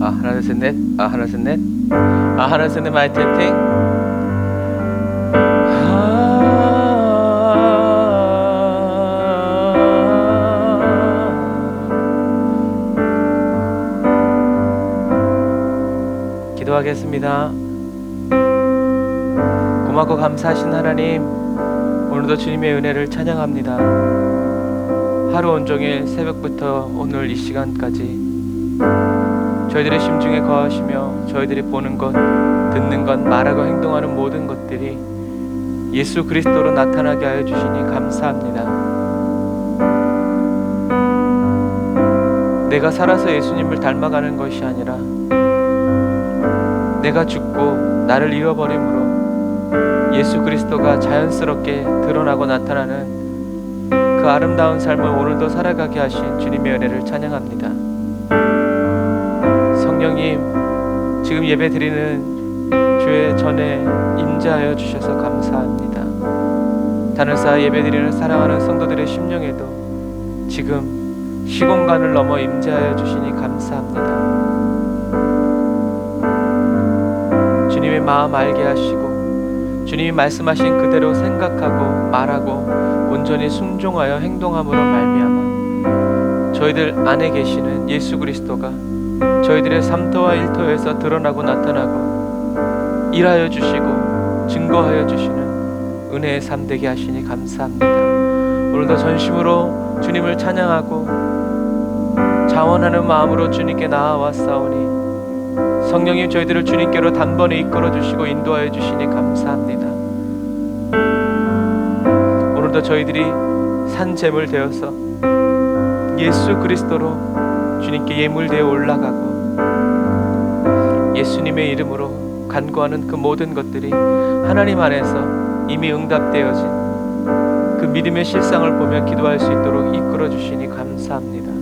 하나 둘 셋 넷. 하나 셋 넷. 하나 셋 넷. 마이크 테스팅. 기도하겠습니다. 고맙고 감사하신 하나님, 오늘도 주님의 은혜를 찬양합니다. 하루 온종일 새벽부터 오늘 이 시간까지 저희들의 심중에 거하시며 저희들이 보는 것, 듣는 것, 말하고 행동하는 모든 것들이 예수 그리스도로 나타나게 하여 주시니 감사합니다. 내가 살아서 예수님을 닮아가는 것이 아니라 내가 죽고 나를 잃어버림으로 예수 그리스도가 자연스럽게 드러나고 나타나는 그 아름다운 삶을 오늘도 살아가게 하신 주님의 은혜를 찬양합니다. 성령님, 지금 예배 드리는 주의 전에 임재하여 주셔서 감사합니다. 단을 쌓아 예배 드리는 사랑하는 성도들의 심령에도 지금 시공간을 넘어 임재하여 주시니 감사합니다. 주님의 마음 알게 하시고 주님이 말씀하신 그대로 생각하고 말하고 온전히 순종하여 행동함으로 말미암아 저희들 안에 계시는 예수 그리스도가 저희들의 삶터와 일터에서 드러나고 나타나고 일하여 주시고 증거하여 주시는 은혜의 삶 되게 하시니 감사합니다. 오늘도 전심으로 주님을 찬양하고 자원하는 마음으로 주님께 나아왔사오니 성령님 저희들을 주님께로 단번에 이끌어 주시고 인도하여 주시니 감사합니다. 오늘도 저희들이 산재물 되어서 예수 그리스도로 주님께 예물되어 올라가고 예수님의 이름으로 간구하는 그 모든 것들이 하나님 안에서 이미 응답되어진 그 믿음의 실상을 보며 기도할 수 있도록 이끌어 주시니 감사합니다.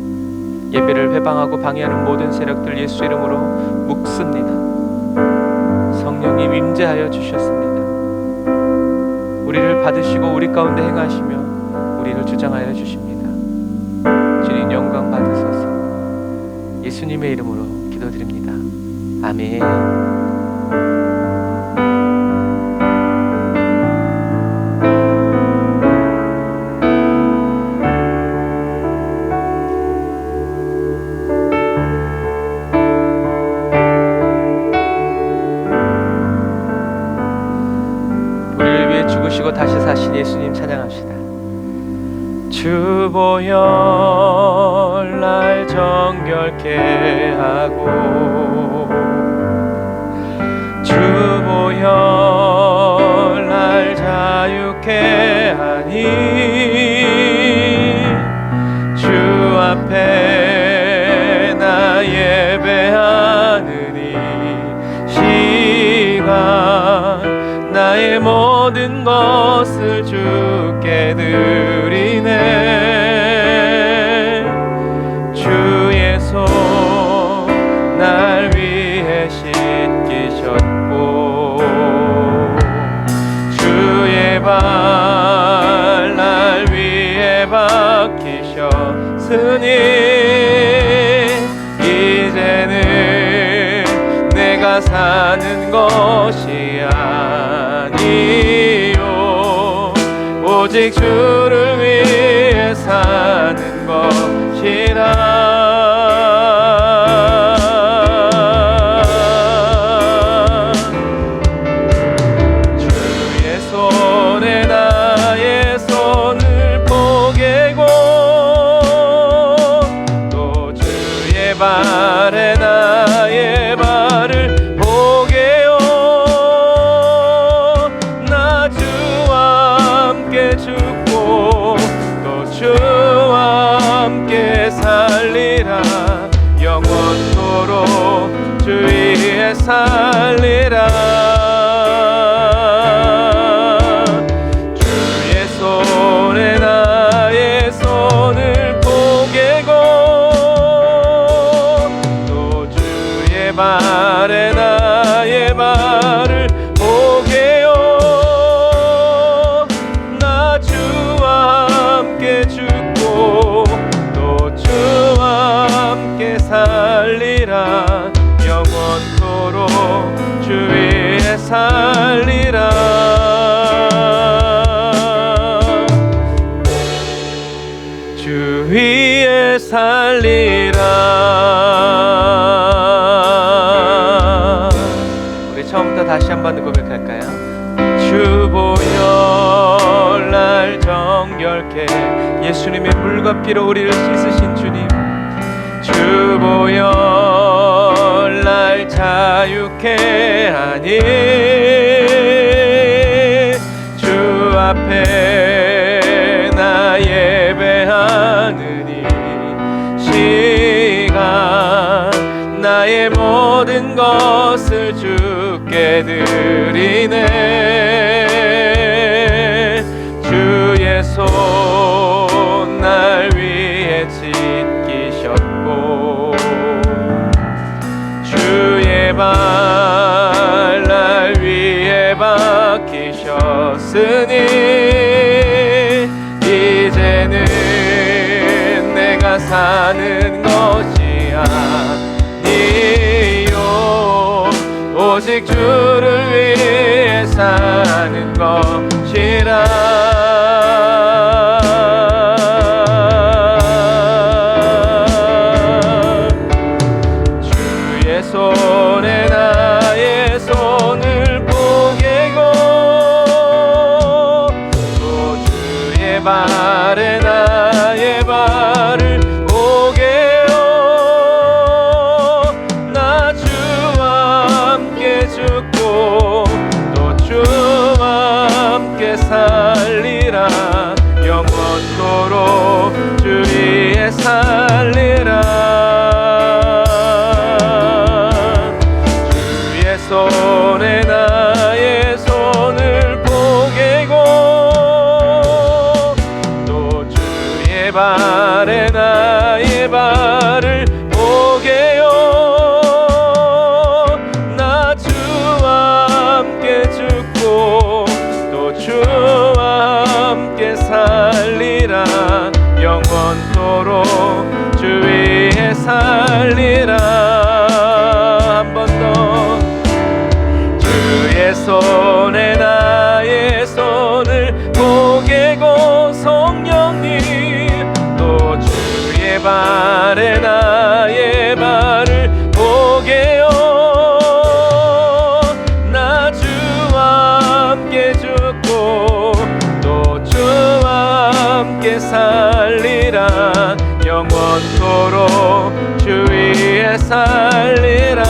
예배를 회방하고 방해하는 모든 세력들 예수 이름으로 묵습니다. 성령님 임재하여 주셨습니다. 우리를 받으시고 우리 가운데 행하시며 우리를 주장하여 주십니다. 주님 영광 받으소서. 예수님의 이름으로 기도드립니다. 아멘. 우리를 위해 죽으시고 다시 사신 예수님 찬양합시다. 주보혈 날 정결케 하고 주보혈 날 자유케 하니 주 앞에 나 예배하느니 시간 나의 모든 것을 주께 드리네. 주의 손 날 위해 씻기셨고 주의 발 날 위해 박히셨으니 이제는 내가 사는 것이 아니요 오직 주를 위해 사는 것이라. 주의 손에 나의 손을 포개고 또 주의 발에 나의 발을 포개요. 나 주와 함께 죽고 주 위에 살리라. 우리 처음부터 다시 한번 고백할까요? 주 보혈 날 정결케, 예수님의 물과 피로 우리를 씻으신 주님, 주 보혈 날 자유케 하니 주 앞에 나 예배하느니 시간 나의 모든 것을 주께 드리네. 주의 손 날 위에 지키셨고 주의 발 날 위에 박히셨으니 이제는 내가 사는 것이 아니요 오직 주를 위해 사는 것이라. 주의 손에 나의 손을 포개고 또 주의 발에 나의 발을 포개요. 나 주와 함께 죽고 또 주와 함께 살리라. 영원토록 주 위에 살리라. 주의 손에 나의 손을 포개고 또 주의 발에 나의 발을 포개요. 나 주와 함께 죽고 또 주와 함께 살리라. 영원토록 주 위에 살리라. 한 번 더. 주의 손에 나의 손을 포개고 성령님 또 주의 발에 나의 발을 포개요. 나 주와 함께 죽고 또 주와 함께 살리라. 영원토록 주 위에 살리라.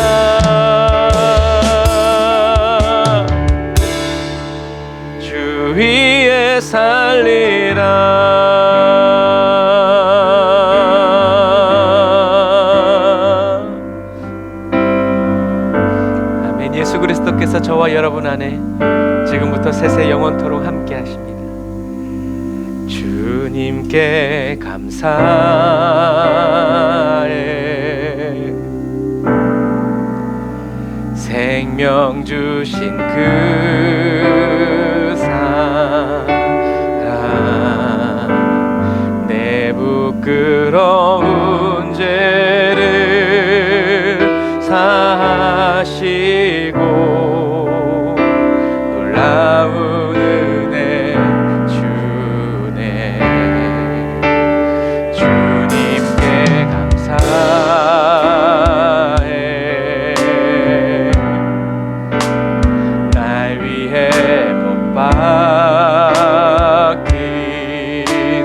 주 위에 살리라. 아멘. 예수 그리스도께서 저와 여러분 안에 지금부터 세세 영원토록 함께 하십니다. 주님께 감사해. 생명 주신 그 사랑 내 부끄러운 죄를 사하시고 놀라운 은혜 주네. 주님께 감사해. 날 위해 못 박힌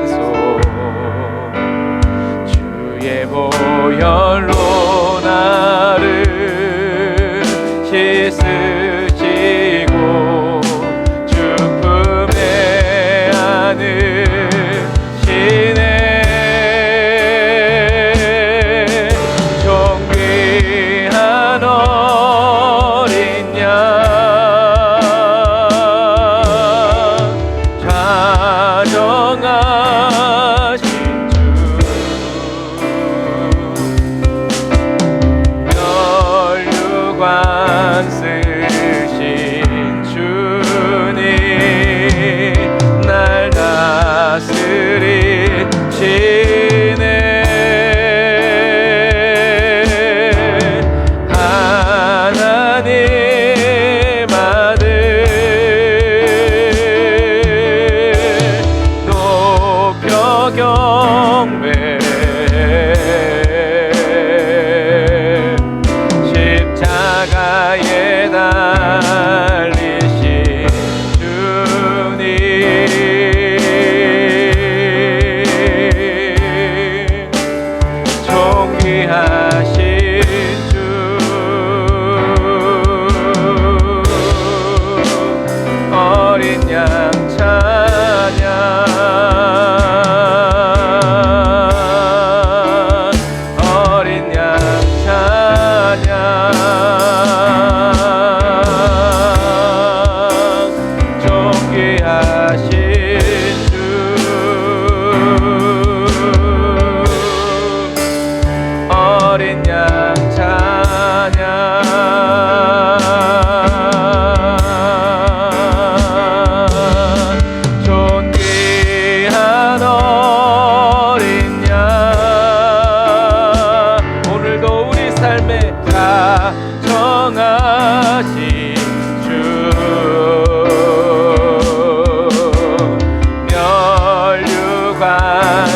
손 주의 보혈로 나를 씻으시고 주 품에 안으시네. 존귀한 어린 양 좌정하신 주 멸류관 쓰신 주님 날 다스리시네. 하나님 아들 높여 경배하네.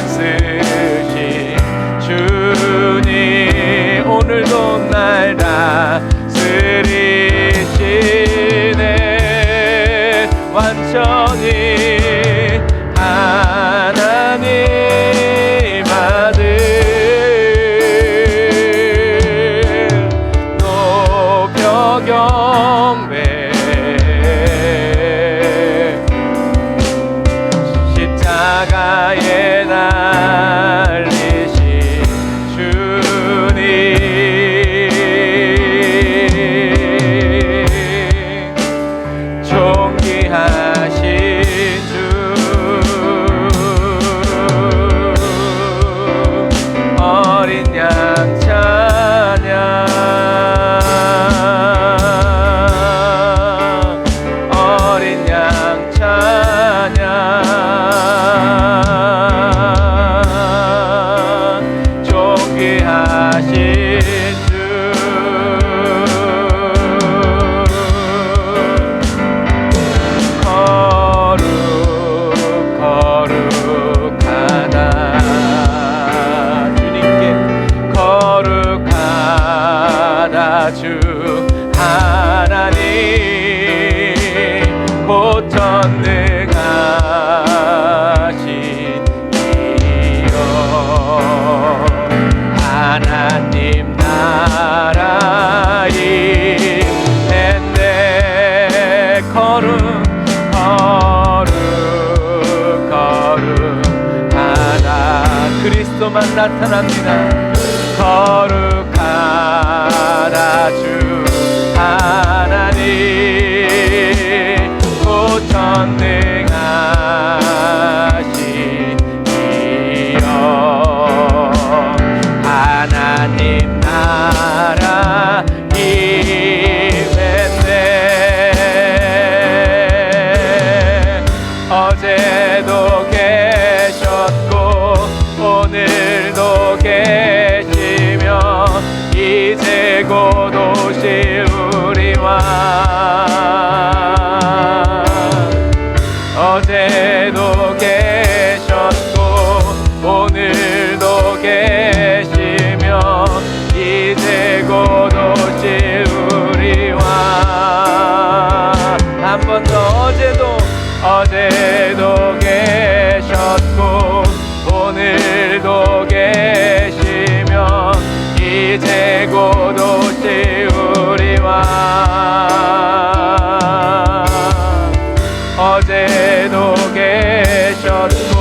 쓰신 주님 오늘도 날 다스리시네. 완전히 하나님 아들 높여 경배 십자가에 달리신 주님 존귀하신 주 어린 양 찬양 어린 양 찬양 존귀하신 주 거룩하다 주님께 거룩하다 주 하나님 곧 전능하신 이여 하나님 나라 임했네. 거룩하다 그리스도만 나타납니다. 거룩하다 주 하나님 곧 전능하신 이여 하나님 나라 임했네. 어제도 계셨고 오늘도 계시며 이제 곧 오실 우리와 어제도 계셨고 오늘도 계시며 이제 곧 오실 우리와 한 번 더 어제도 계셨고 오늘도 계시며 이제 곧 오실 우리와 어제도 계셨고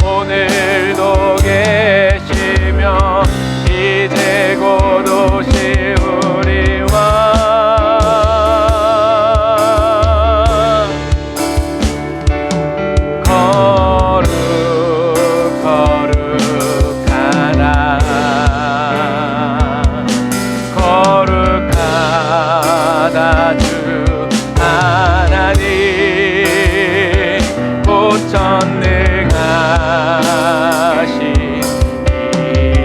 오늘도 계시며 이제 곧 오실 우리와 거룩하다 주 하나님 곧 전능하신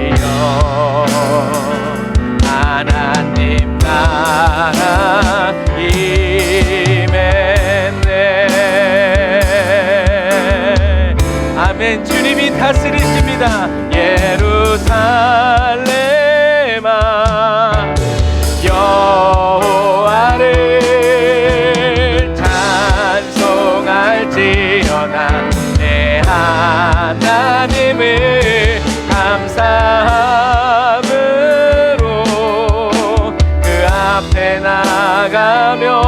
이여 하나님 나라 임했네. 아멘. 주님이 다스리십니다. 예루살렘아 여호와를 찬송할지어다. 내 하나님을 감사함으로 그 앞에 나가며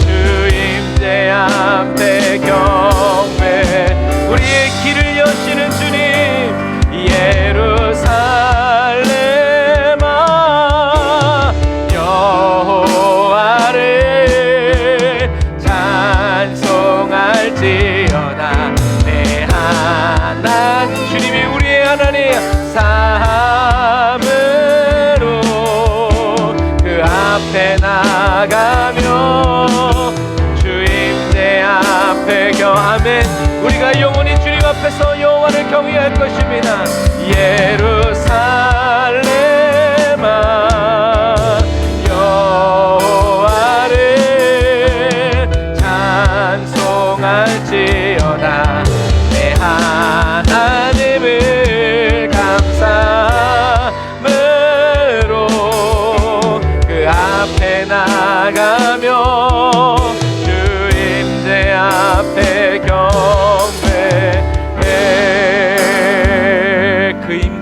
주임제 앞에 경배 우리의 길을 여시는 주님 예루살렘아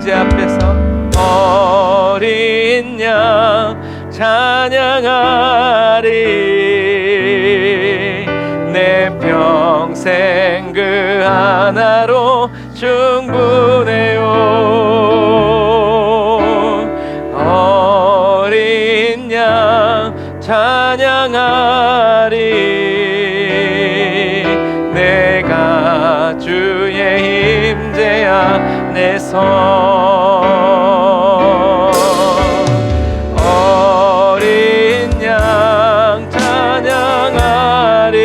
임재 앞에서 어린 양 찬양하리. 내 평생 그 하나로 충분해요. 어린 양 찬양하리. 내가 주의 임재 안에서 어린 양 찬양하리.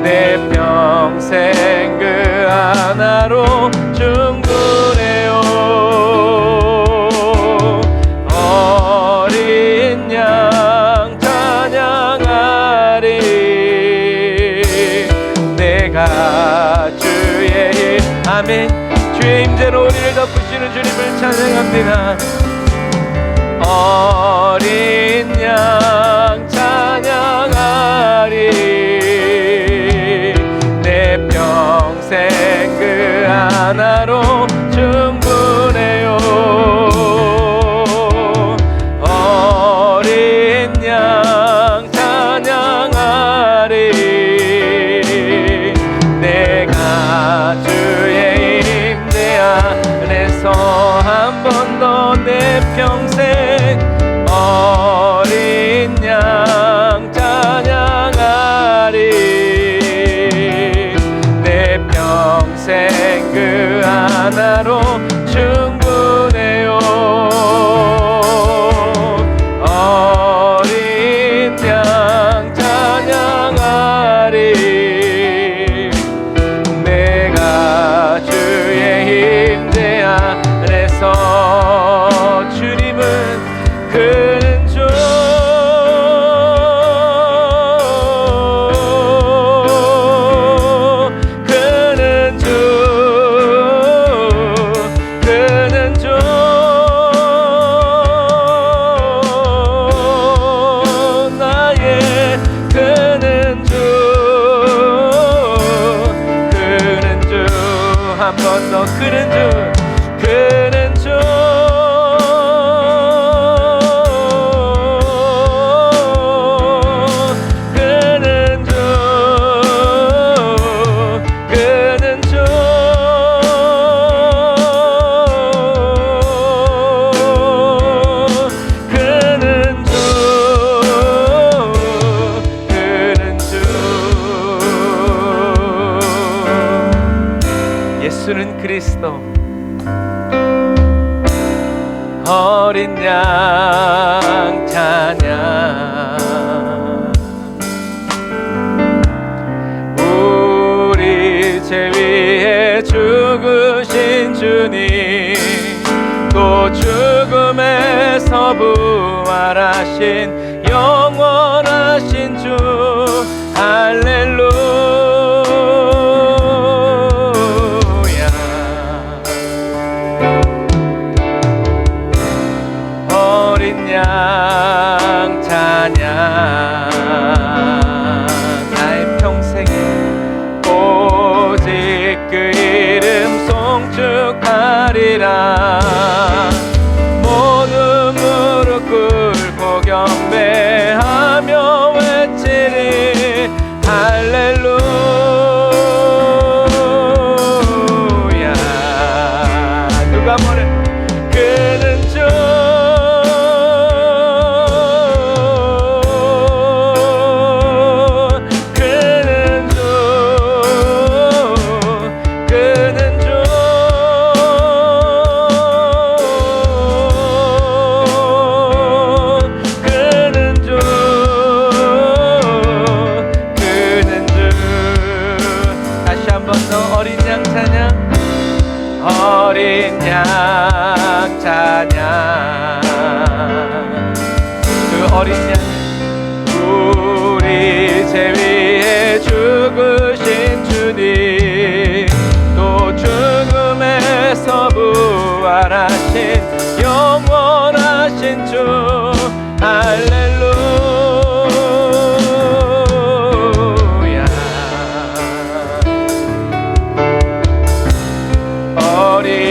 내 평생 그 하나로 충분해요. 어린 양 찬양하리. 내가 주의 아멘. 주의 임재로 우리를 덮으시는 주님을 찬양합니다. 어린 양 찬양하리. 내 평생 그 하나로 충분해요. 어린 양 찬양하리. 내가 주의 임재 안에서 한 번 더 내 평생 어린 양 찬양하리. 내 평생 그 하나로 충분해요. 어린 양 찬양하리. 내가 주의 임재 안에서 주님은 그는 주 그는 주 그는 주 나의 그는 주 그는 주 한 번 더 그는 주 그는 주 그는 주 그는 주 그는 주 그는 주 예수는 그리스도 어린 양 찬양. 우리 죄 위해 죽으신 주님, 또 죽음에서 부활하신 영원하신 주 할렐루야. 어린 양 찬양. 나의 평생에 오직 그 이름 송축하리라. 모든 무릎 꿇고 경배하며 외치리 할렐루야. 누가 뭐래? 그는 주 어린 양 찬양. 그 어린 양 우리 죄 위해 죽으신 주님, 또 죽음에서 부활하신 영원하신 주 할렐루야. 어린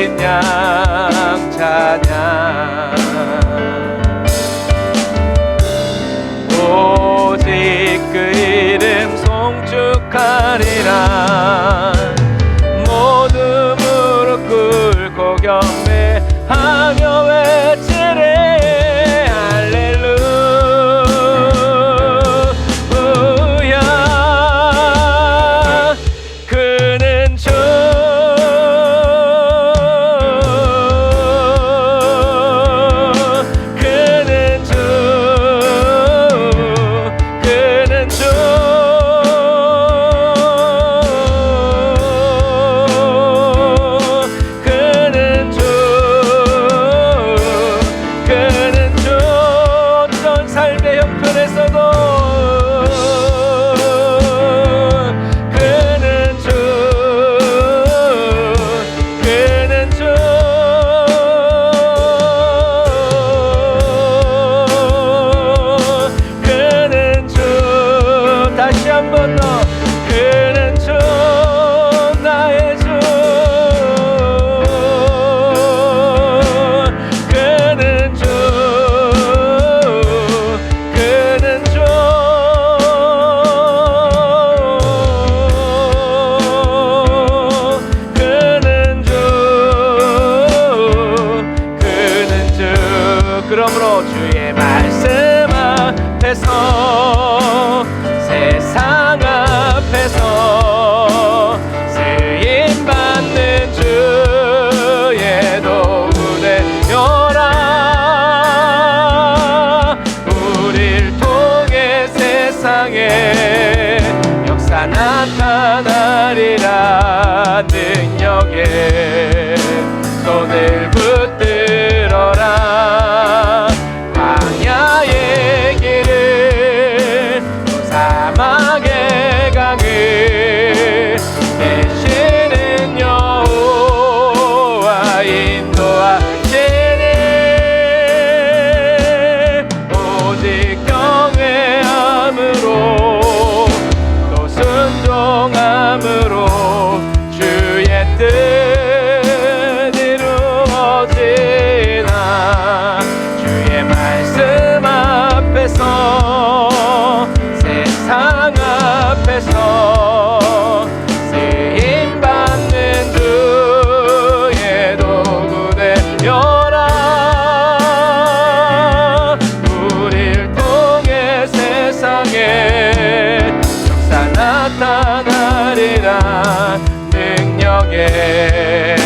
능력에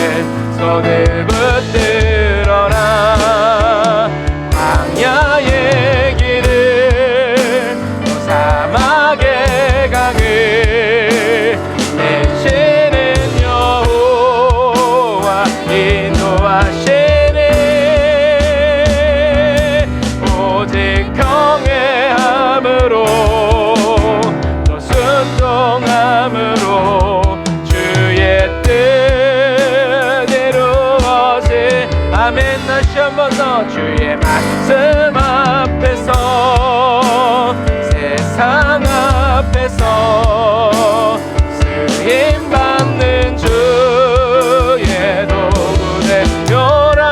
손을 붙들어라. 광야의 길을 또 사막의 강을 내시는 여호와 인도하시네. 오직 경외함으로 또 순종함으로 주의 뜻 이루어지. 아멘. 다시 한번 더. 주의 말씀 앞에서 세상 앞에서 쓰임 받는 주의 도구 되어라.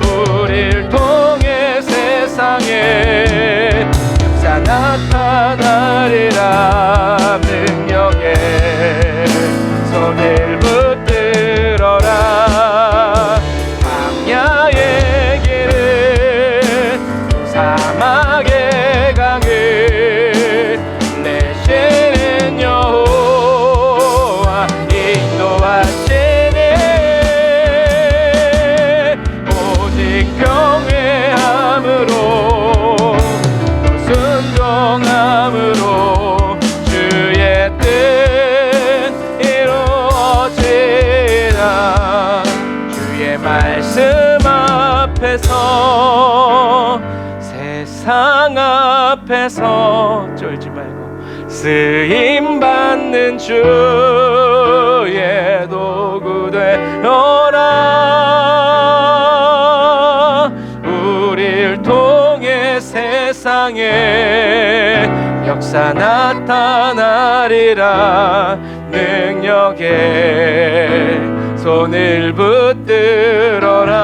우릴 통해 세상에 역사 나타나리라. 능력에 손을 붙들어라. 광야의 길을 사막의 강을 내시는 여호와 인도하시네. 오직 경외함으로 또 순종함으로 주의 뜻 이루어지라. 주의 말씀 앞에서 세상 앞에서 쫄지 말고 쓰임 받는 주의 도구 되어라. 우릴 통해 세상에 역사 나타나리라. 능력에 손을 붙들어라.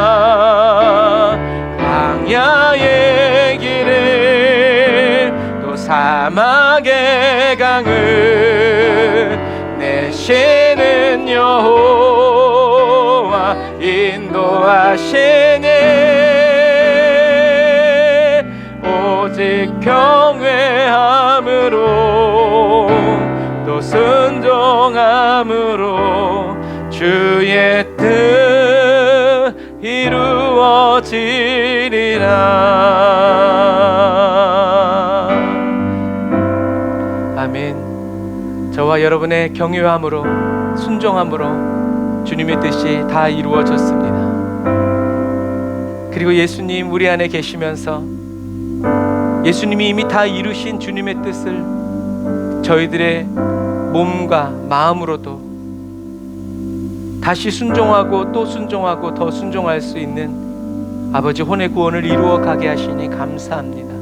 광야의 길을 또 사막의 강을 내시는 여호와 인도하시네. 오직 경외함으로 또 순종함으로 주의 뜻 이루어지리라. 아멘. 저와 여러분의 경외함으로 순종함으로 주님의 뜻이 다 이루어졌습니다. 그리고 예수님 우리 안에 계시면서 예수님이 이미 다 이루신 주님의 뜻을 저희들의 몸과 마음으로도 다시 순종하고 또 순종하고 더 순종할 수 있는 아버지 혼의 구원을 이루어 가게 하시니 감사합니다.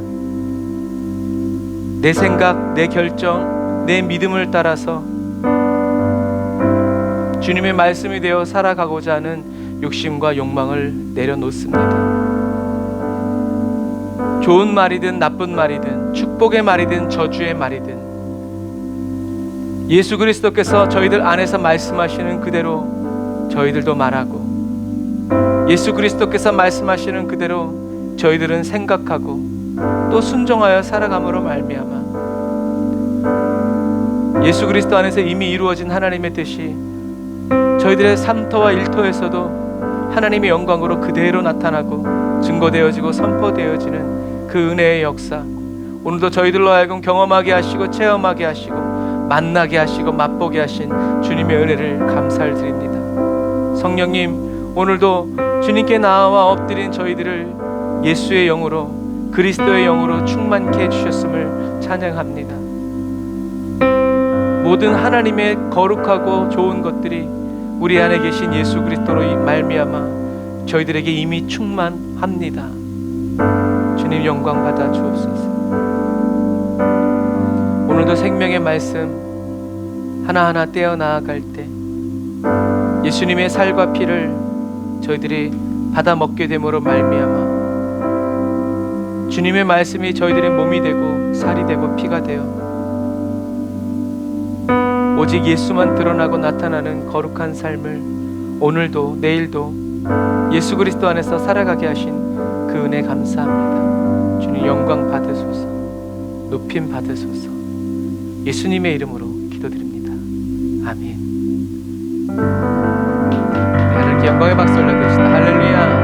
내 생각, 내 결정, 내 믿음을 따라서 주님의 말씀이 되어 살아가고자 하는 욕심과 욕망을 내려놓습니다. 좋은 말이든 나쁜 말이든 축복의 말이든 저주의 말이든 예수 그리스도께서 저희들 안에서 말씀하시는 그대로 저희들도 말하고 예수 그리스도께서 말씀하시는 그대로 저희들은 생각하고 또 순종하여 살아감으로 말미암아 예수 그리스도 안에서 이미 이루어진 하나님의 뜻이 저희들의 삶터와 일터에서도 하나님의 영광으로 그대로 나타나고 증거되어지고 선포되어지는 그 은혜의 역사, 오늘도 저희들로 하여금 경험하게 하시고 체험하게 하시고 만나게 하시고 맛보게 하신 주님의 은혜를 감사를 드립니다. 성령님, 오늘도 주님께 나와 엎드린 저희들을 예수의 영으로 그리스도의 영으로 충만케 해주셨음을 찬양합니다. 모든 하나님의 거룩하고 좋은 것들이 우리 안에 계신 예수 그리스도로 말미암아 저희들에게 이미 충만합니다. 주님 영광 받아 주옵소서. 오늘도 생명의 말씀 하나하나 떼어 나아갈 때 예수님의 살과 피를 저희들이 받아 먹게 됨으로 말미암아 주님의 말씀이 저희들의 몸이 되고 살이 되고 피가 되어 오직 예수만 드러나고 나타나는 거룩한 삶을 오늘도 내일도 예수 그리스도 안에서 살아가게 하신 그 은혜 감사합니다. 주님 영광 받으소서, 높임 받으소서. 예수님의 이름으로 기도드립니다. 아멘. 하나님께 영광의 박수 올려드립시다. 할렐루야.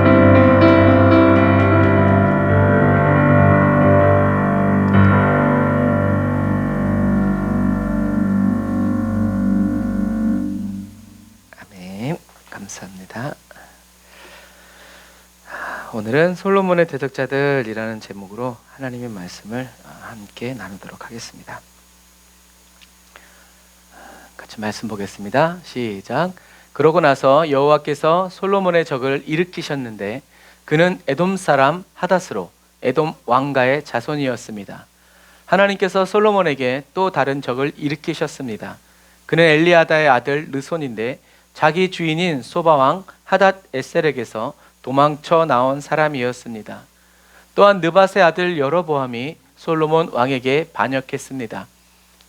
아멘. 감사합니다. 오늘은 솔로몬의 대적자들이라는 제목으로 하나님의 말씀을 함께 나누도록 하겠습니다. 같이 말씀 보겠습니다. 시작. 그러고 나서 여호와께서 솔로몬의 적을 일으키셨는데 그는 에돔 사람 하닷으로 에돔 왕가의 자손이었습니다. 하나님께서 솔로몬에게 또 다른 적을 일으키셨습니다. 그는 엘리아다의 아들 르손인데 자기 주인인 소바왕 하닷 에셀에게서 도망쳐 나온 사람이었습니다. 또한 느밧의 아들 여로보암이 솔로몬 왕에게 반역했습니다.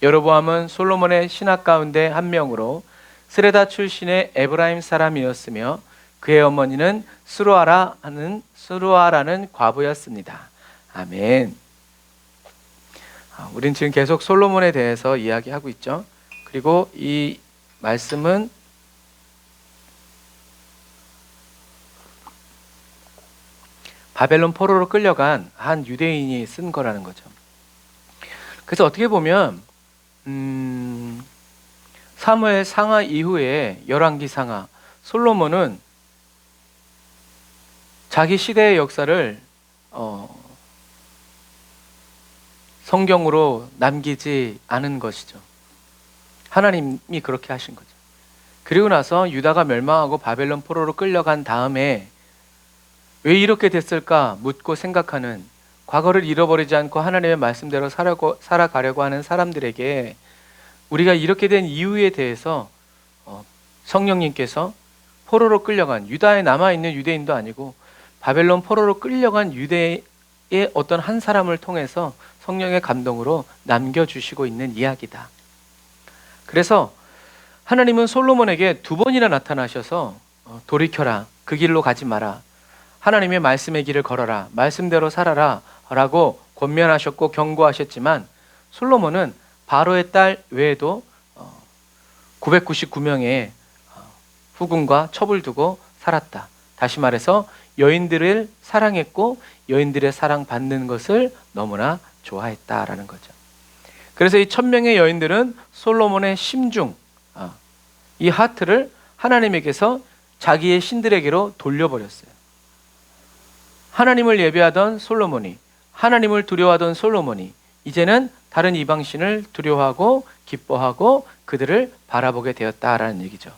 여로보암은 솔로몬의 신하 가운데 한 명으로 스레다 출신의 에브라임 사람이었으며 그의 어머니는 스루아라는 과부였습니다. 아멘. 우린 지금 계속 솔로몬에 대해서 이야기하고 있죠. 그리고 이 말씀은 바벨론 포로로 끌려간 한 유대인이 쓴 거라는 거죠. 그래서 어떻게 보면 사무엘 상하 이후에 열왕기 상하 솔로몬은 자기 시대의 역사를 성경으로 남기지 않은 것이죠. 하나님이 그렇게 하신 거죠. 그리고 나서 유다가 멸망하고 바벨론 포로로 끌려간 다음에 왜 이렇게 됐을까 묻고 생각하는, 과거를 잃어버리지 않고 하나님의 말씀대로 살아가려고 하는 사람들에게 우리가 이렇게 된 이유에 대해서 성령님께서 포로로 끌려간, 유다에 남아있는 유대인도 아니고 바벨론 포로로 끌려간 유대의 어떤 한 사람을 통해서 성령의 감동으로 남겨주시고 있는 이야기다. 그래서 하나님은 솔로몬에게 2번이나 나타나셔서 돌이켜라, 그 길로 가지 마라, 하나님의 말씀의 길을 걸어라, 말씀대로 살아라 라고 권면하셨고 경고하셨지만 솔로몬은 바로의 딸 외에도 999명의 후궁과 첩을 두고 살았다. 다시 말해서 여인들을 사랑했고 여인들의 사랑받는 것을 너무나 좋아했다라는 거죠. 그래서 이 1000명의 여인들은 솔로몬의 심중, 이 하트를 하나님에게서 자기의 신들에게로 돌려버렸어요. 하나님을 예배하던 솔로몬이, 하나님을 두려워하던 솔로몬이 이제는 다른 이방신을 두려워하고 기뻐하고 그들을 바라보게 되었다라는 얘기죠.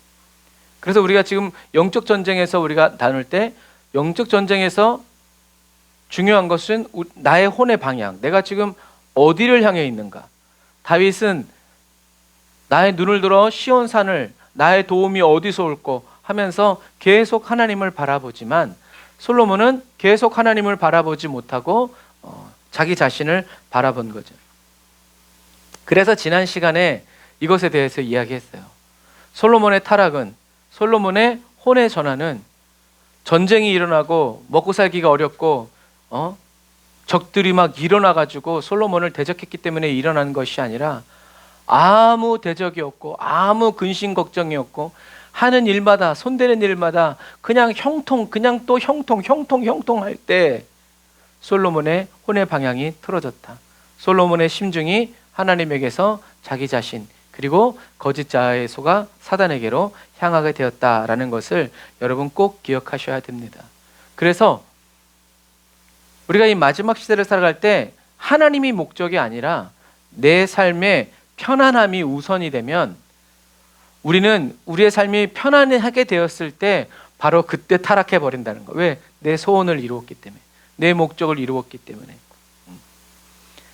그래서 우리가 지금 영적 전쟁에서 우리가 나눌 때, 영적 전쟁에서 중요한 것은 나의 혼의 방향, 내가 지금 어디를 향해 있는가. 다윗은 나의 눈을 들어 시온산을, 나의 도움이 어디서 올꼬 하면서 계속 하나님을 바라보지만 솔로몬은 계속 하나님을 바라보지 못하고 자기 자신을 바라본 거죠. 그래서 지난 시간에 이것에 대해서 이야기했어요. 솔로몬의 타락은, 솔로몬의 혼의 전환은 전쟁이 일어나고 먹고 살기가 어렵고 적들이 막 일어나가지고 솔로몬을 대적했기 때문에 일어난 것이 아니라 아무 대적이 없고 아무 근심 걱정이 없고 하는 일마다, 손대는 일마다 그냥 형통, 그냥 또 형통 할 때 솔로몬의 혼의 방향이 틀어졌다. 솔로몬의 심중이 하나님에게서 자기 자신, 그리고 거짓 자의 소가 사단에게로 향하게 되었다라는 것을 여러분 꼭 기억하셔야 됩니다. 그래서 우리가 이 마지막 시대를 살아갈 때 하나님이 목적이 아니라 내 삶의 편안함이 우선이 되면, 우리는 우리의 삶이 편안하게 되었을 때 바로 그때 타락해 버린다는 거. 왜? 내 소원을 이루었기 때문에, 내 목적을 이루었기 때문에.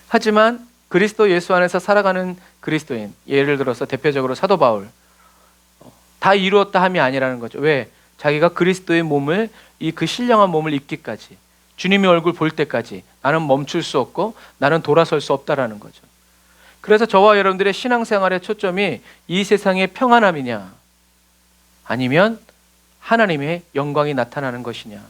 하지만 그리스도 예수 안에서 살아가는 그리스도인, 예를 들어서 대표적으로 사도 바울, 다 이루었다 함이 아니라는 거죠. 왜? 자기가 그리스도의 몸을, 그 신령한 몸을 입기까지, 주님의 얼굴 볼 때까지 나는 멈출 수 없고 나는 돌아설 수 없다라는 거죠. 그래서 저와 여러분들의 신앙생활의 초점이 이 세상의 평안함이냐, 아니면 하나님의 영광이 나타나는 것이냐,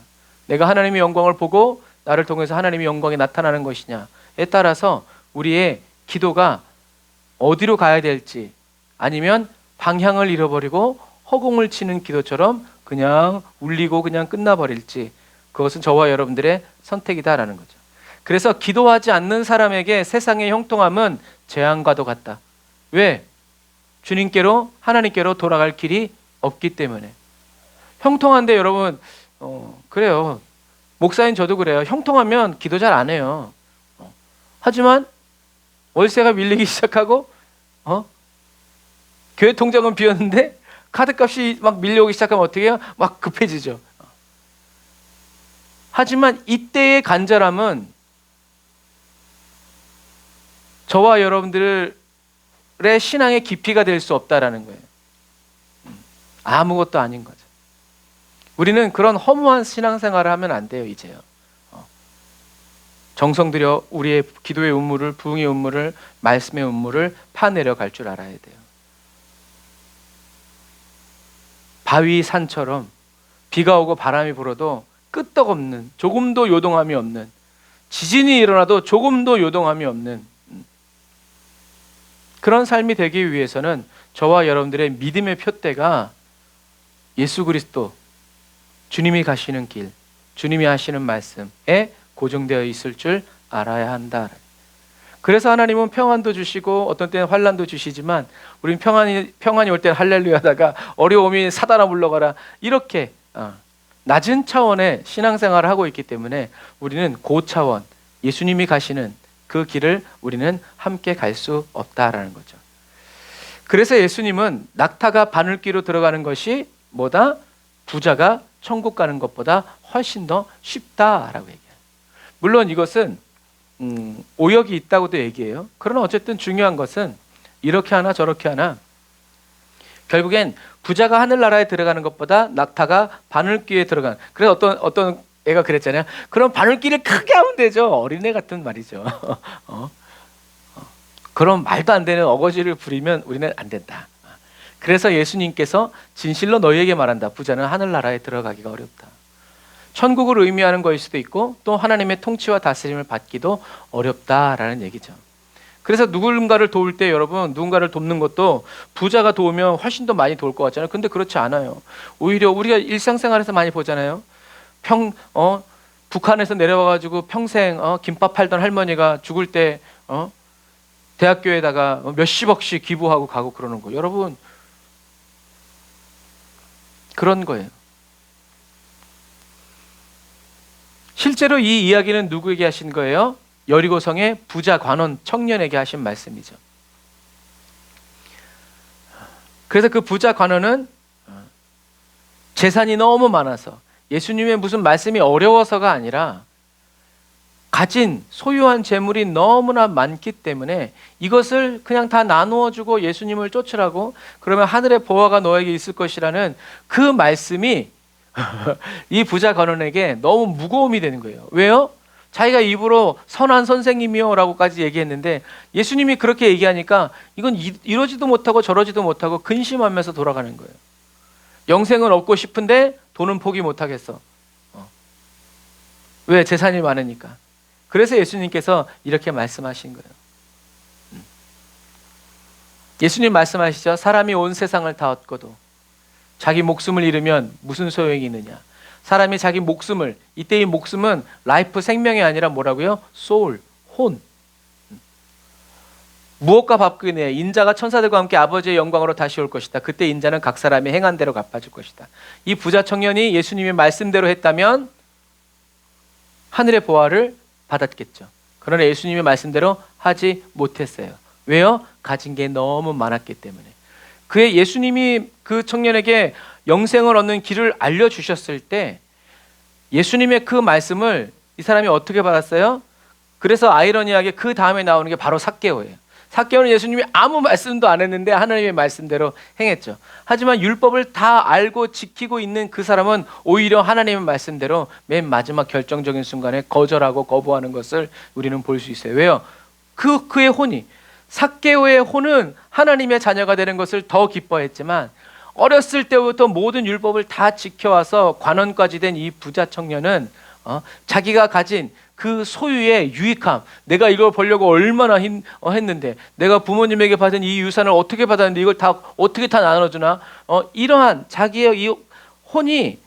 내가 하나님의 영광을 보고 나를 통해서 하나님의 영광이 나타나는 것이냐에 따라서 우리의 기도가 어디로 가야 될지, 아니면 방향을 잃어버리고 허공을 치는 기도처럼 그냥 울리고 그냥 끝나버릴지, 그것은 저와 여러분들의 선택이다라는 거죠. 그래서 기도하지 않는 사람에게 세상의 형통함은 재앙과도 같다. 왜? 주님께로, 하나님께로 돌아갈 길이 없기 때문에. 형통한데 여러분, 그래요. 목사인 저도 그래요. 형통하면 기도 잘 안 해요. 하지만 월세가 밀리기 시작하고 교회 통장은 비었는데 카드값이 막 밀려오기 시작하면 어떻게 해요? 막 급해지죠. 하지만 이때의 간절함은 저와 여러분들의 신앙의 깊이가 될 수 없다라는 거예요. 아무것도 아닌 거죠. 우리는 그런 허무한 신앙생활을 하면 안 돼요. 이제요. 정성 들여 우리의 기도의 음물을, 부흥의 음물을, 말씀의 음물을 파내려 갈 줄 알아야 돼요. 바위 산처럼 비가 오고 바람이 불어도 끄떡없는, 조금도 요동함이 없는, 지진이 일어나도 조금도 요동함이 없는 그런 삶이 되기 위해서는 저와 여러분들의 믿음의 표대가 예수 그리스도, 주님이 가시는 길, 주님이 하시는 말씀에 고정되어 있을 줄 알아야 한다. 그래서 하나님은 평안도 주시고 어떤 때는 환난도 주시지만 우리는 평안이 올 때는 할렐루야다가 어려움이 사단아 물러가라, 이렇게 낮은 차원의 신앙생활을 하고 있기 때문에 우리는 고차원, 예수님이 가시는 그 길을 우리는 함께 갈 수 없다라는 거죠. 그래서 예수님은 낙타가 바늘귀로 들어가는 것이 뭐다? 부자가 천국 가는 것보다 훨씬 더 쉽다라고 얘기해요. 물론 이것은 오역이 있다고도 얘기해요. 그러나 어쨌든 중요한 것은 이렇게 하나 저렇게 하나 결국엔 부자가 하늘나라에 들어가는 것보다 낙타가 바늘귀에 들어가는, 그래서 어떤 애가 그랬잖아요. 그럼 바늘귀를 크게 하면 되죠. 어린애 같은 말이죠. 그럼 말도 안 되는 어거지를 부리면 우리는 안 된다. 그래서 예수님께서 진실로 너희에게 말한다. 부자는 하늘나라에 들어가기가 어렵다. 천국을 의미하는 것일 수도 있고 또 하나님의 통치와 다스림을 받기도 어렵다라는 얘기죠. 그래서 누군가를 도울 때 여러분, 누군가를 돕는 것도 부자가 도우면 훨씬 더 많이 도울 것 같잖아요. 근데 그렇지 않아요. 오히려 우리가 일상생활에서 많이 보잖아요. 북한에서 내려와가지고 평생 김밥 팔던 할머니가 죽을 때 대학교에다가 몇십억씩 기부하고 가고 그러는 거. 여러분, 그런 거예요. 실제로 이 이야기는 누구에게 하신 거예요? 여리고성의 부자 관원 청년에게 하신 말씀이죠. 그래서 그 부자 관원은 재산이 너무 많아서 예수님의 무슨 말씀이 어려워서가 아니라 가진 소유한 재물이 너무나 많기 때문에 이것을 그냥 다 나누어 주고 예수님을 쫓으라고, 그러면 하늘의 보화가 너에게 있을 것이라는 그 말씀이 이 부자 관원에게 너무 무거움이 되는 거예요. 왜요? 자기가 입으로 선한 선생님이요 라고까지 얘기했는데 예수님이 그렇게 얘기하니까 이건 이러지도 못하고 저러지도 못하고 근심하면서 돌아가는 거예요. 영생은 얻고 싶은데 돈은 포기 못하겠어. 왜? 재산이 많으니까. 그래서 예수님께서 이렇게 말씀하신 거예요. 예수님 말씀하시죠. 사람이 온 세상을 다 얻고도 자기 목숨을 잃으면 무슨 소용이 있느냐. 사람이 자기 목숨을, 이때 이 목숨은 라이프, 생명이 아니라 뭐라고요? 소울, 혼. 무엇과 바꾸네. 인자가 천사들과 함께 아버지의 영광으로 다시 올 것이다. 그때 인자는 각 사람이 행한 대로 갚아줄 것이다. 이 부자 청년이 예수님의 말씀대로 했다면 하늘의 보화를 받았겠죠. 그러나 예수님의 말씀대로 하지 못했어요. 왜요? 가진 게 너무 많았기 때문에. 그의 예수님이 그 청년에게 영생을 얻는 길을 알려주셨을 때 예수님의 그 말씀을 이 사람이 어떻게 받았어요? 그래서 아이러니하게 그 다음에 나오는 게 바로 삭개오예요. 삭개오는 예수님이 아무 말씀도 안 했는데 하나님의 말씀대로 행했죠. 하지만 율법을 다 알고 지키고 있는 그 사람은 오히려 하나님의 말씀대로 맨 마지막 결정적인 순간에 거절하고 거부하는 것을 우리는 볼 수 있어요. 왜요? 그의 혼이, 삭개오의 혼은 하나님의 자녀가 되는 것을 더 기뻐했지만 어렸을 때부터 모든 율법을 다 지켜와서 관원까지 된 이 부자 청년은 자기가 가진 그 소유의 유익함, 내가 이걸 벌려고 얼마나 했는데, 내가 부모님에게 받은 이 유산을 어떻게 받았는데 이걸 다 어떻게 다 나눠주나, 이러한 자기의 이 혼이,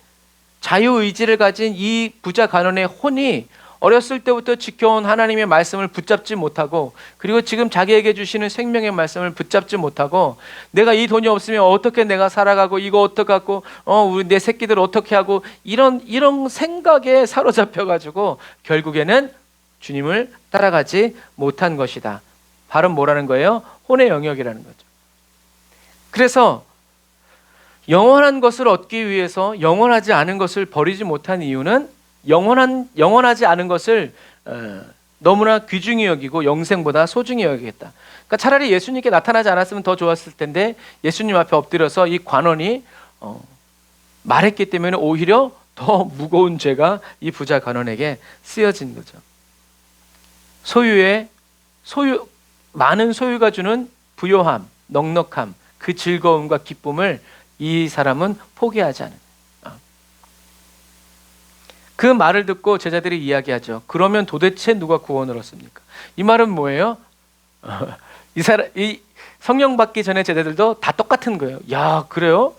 자유의지를 가진 이 부자 간원의 혼이 어렸을 때부터 지켜온 하나님의 말씀을 붙잡지 못하고, 그리고 지금 자기에게 주시는 생명의 말씀을 붙잡지 못하고, 내가 이 돈이 없으면 어떻게 내가 살아가고, 이거 어떻게 하고, 우리 내 새끼들 어떻게 하고, 이런 생각에 사로잡혀 가지고 결국에는 주님을 따라가지 못한 것이다. 바로 뭐라는 거예요? 혼의 영역이라는 거죠. 그래서 영원한 것을 얻기 위해서 영원하지 않은 것을 버리지 못한 이유는, 영원하지 않은 것을 너무나 귀중히 여기고 영생보다 소중히 여기겠다. 그러니까 차라리 예수님께 나타나지 않았으면 더 좋았을 텐데, 예수님 앞에 엎드려서 이 관원이 말했기 때문에 오히려 더 무거운 죄가 이 부자 관원에게 쓰여진 거죠. 많은 소유가 주는 부요함, 넉넉함, 그 즐거움과 기쁨을 이 사람은 포기하지 않은. 그 말을 듣고 제자들이 이야기하죠. 그러면 도대체 누가 구원을 얻습니까? 이 말은 뭐예요? 이 성령 받기 전에 제자들도 다 똑같은 거예요. 야, 그래요?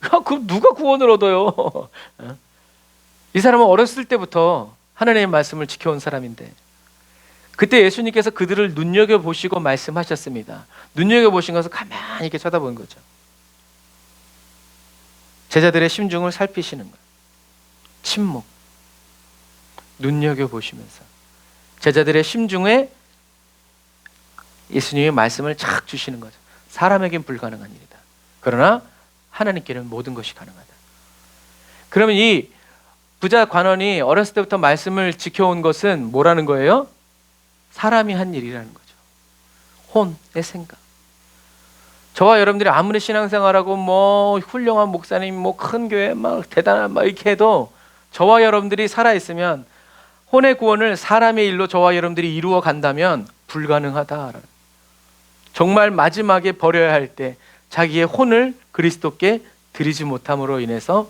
야, 그럼 누가 구원을 얻어요? 이 사람은 어렸을 때부터 하나님의 말씀을 지켜온 사람인데, 그때 예수님께서 그들을 눈여겨보시고 말씀하셨습니다. 눈여겨보신 것을 가만히 이렇게 쳐다보는 거죠. 제자들의 심중을 살피시는 거예요. 침묵. 눈여겨보시면서 제자들의 심중에 예수님의 말씀을 착 주시는 거죠. 사람에겐 불가능한 일이다. 그러나 하나님께는 모든 것이 가능하다. 그러면 이 부자 관원이 어렸을 때부터 말씀을 지켜온 것은 뭐라는 거예요? 사람이 한 일이라는 거죠. 혼의 생각. 저와 여러분들이 아무리 신앙생활하고 뭐 훌륭한 목사님, 뭐 큰 교회, 막 대단한 막 이렇게 해도, 저와 여러분들이 살아있으면 혼의 구원을 사람의 일로 저와 여러분들이 이루어 간다면 불가능하다. 정말 마지막에 버려야 할 때 자기의 혼을 그리스도께 드리지 못함으로 인해서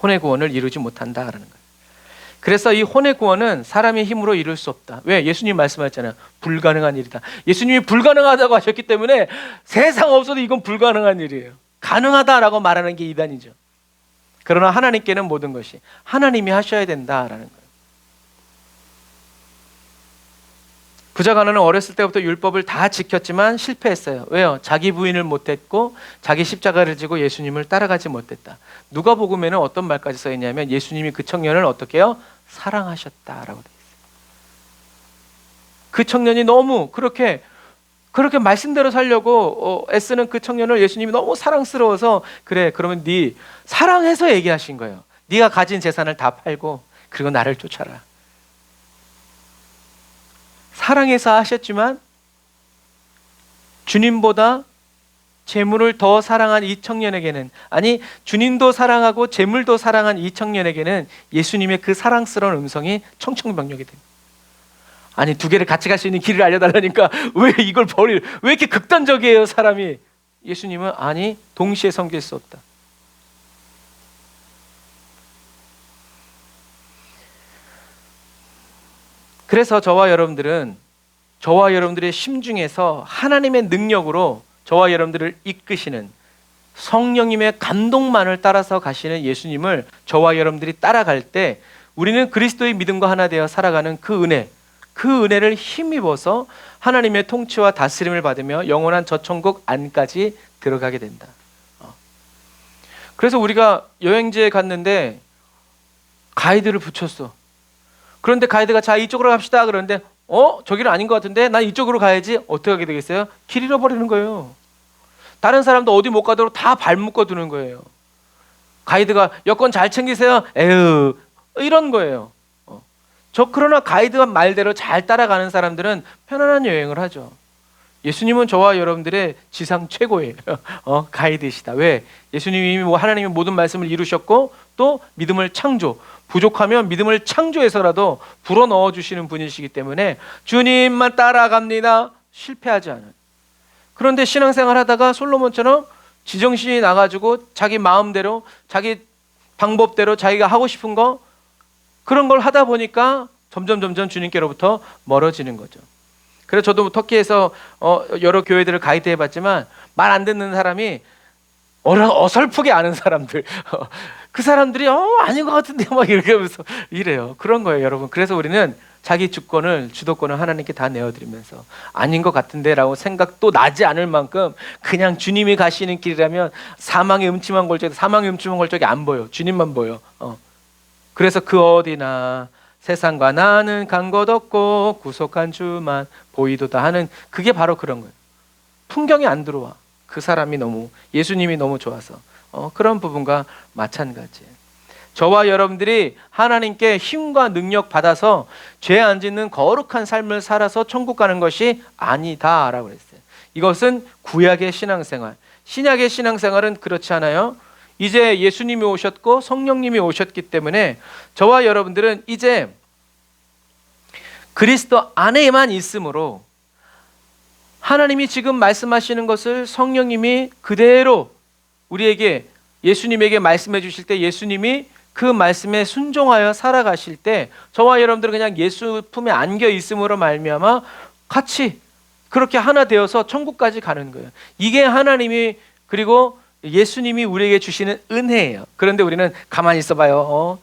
혼의 구원을 이루지 못한다라는 거예요. 그래서 이 혼의 구원은 사람의 힘으로 이룰 수 없다. 왜? 예수님 말씀하셨잖아요. 불가능한 일이다. 예수님이 불가능하다고 하셨기 때문에 세상 없어도 이건 불가능한 일이에요. 가능하다라고 말하는 게 이단이죠. 그러나 하나님께는 모든 것이 하나님이 하셔야 된다라는 거예요. 부자 관원은 어렸을 때부터 율법을 다 지켰지만 실패했어요. 왜요? 자기 부인을 못했고 자기 십자가를 지고 예수님을 따라가지 못했다. 누가복음에는 어떤 말까지 써 있냐면, 예수님이 그 청년을 어떻게 해요? 사랑하셨다라고 되어 있어요. 그 청년이 너무 그렇게 말씀대로 살려고 애쓰는 그 청년을 예수님이 너무 사랑스러워서, 그래, 그러면 네 사랑해서 얘기하신 거예요. 네가 가진 재산을 다 팔고 그리고 나를 쫓아라. 사랑해서 하셨지만 주님보다 재물을 더 사랑한 이 청년에게는, 아니 주님도 사랑하고 재물도 사랑한 이 청년에게는 예수님의 그 사랑스러운 음성이 청청병력이 됩니다. 아니 두 개를 같이 갈 수 있는 길을 알려달라니까 왜 이걸 왜 이렇게 극단적이에요 사람이? 예수님은 아니, 동시에 섬길 수 없다. 그래서 저와 여러분들의 심중에서 하나님의 능력으로 저와 여러분들을 이끄시는 성령님의 감동만을 따라서 가시는 예수님을 저와 여러분들이 따라갈 때, 우리는 그리스도의 믿음과 하나 되어 살아가는 그 은혜를 힘입어서 하나님의 통치와 다스림을 받으며 영원한 저 천국 안까지 들어가게 된다. 그래서 우리가 여행지에 갔는데 가이드를 붙였어. 그런데 가이드가 자 이쪽으로 갑시다 그러는데, 저기는 아닌 것 같은데 난 이쪽으로 가야지. 어떻게 하게 되겠어요? 길 잃어버리는 거예요. 다른 사람도 어디 못 가도록 다 발 묶어두는 거예요. 가이드가 여권 잘 챙기세요. 에휴, 이런 거예요. 그러나 가이드가 말대로 잘 따라가는 사람들은 편안한 여행을 하죠. 예수님은 저와 여러분들의 지상 최고예요. 가이드이시다. 왜? 예수님이 하나님의 모든 말씀을 이루셨고 또 믿음을 부족하면 믿음을 창조해서라도 불어넣어 주시는 분이시기 때문에 주님만 따라갑니다. 실패하지 않아요. 그런데 신앙생활 하다가 솔로몬처럼 지정신이 나가지고 자기 마음대로 자기 방법대로 자기가 하고 싶은 거 그런 걸 하다 보니까 점점 주님께로부터 멀어지는 거죠. 그래서 저도 터키에서 여러 교회들을 가이드 해봤지만 말 안 듣는 사람이 어설프게 아는 사람들 그 사람들이 아닌 것 같은데 막 이렇게 하면서 이래요. 그런 거예요, 여러분. 그래서 우리는 자기 주도권을 하나님께 다 내어드리면서 아닌 것 같은데 라고 생각도 나지 않을 만큼 그냥 주님이 가시는 길이라면 사망의 음침한 골짜기 안 보여. 주님만 보여. 그래서 그 어디나 세상과 나는 간 것 없고 구속한 주만 보이도다 하는, 그게 바로 그런 거예요. 풍경이 안 들어와. 그 사람이 예수님이 너무 좋아서. 그런 부분과 마찬가지예요. 저와 여러분들이 하나님께 힘과 능력 받아서 죄 안 짓는 거룩한 삶을 살아서 천국 가는 것이 아니다라고 그랬어요. 이것은 구약의 신앙생활. 신약의 신앙생활은 그렇지 않아요. 이제 예수님이 오셨고 성령님이 오셨기 때문에 저와 여러분들은 이제 그리스도 안에만 있으므로 하나님이 지금 말씀하시는 것을 성령님이 그대로 우리에게, 예수님에게 말씀해 주실 때 예수님이 그 말씀에 순종하여 살아가실 때 저와 여러분들은 그냥 예수 품에 안겨 있음으로 말미암아 같이 그렇게 하나 되어서 천국까지 가는 거예요. 이게 하나님이, 그리고 예수님이 우리에게 주시는 은혜예요. 그런데 우리는 가만히 있어봐요.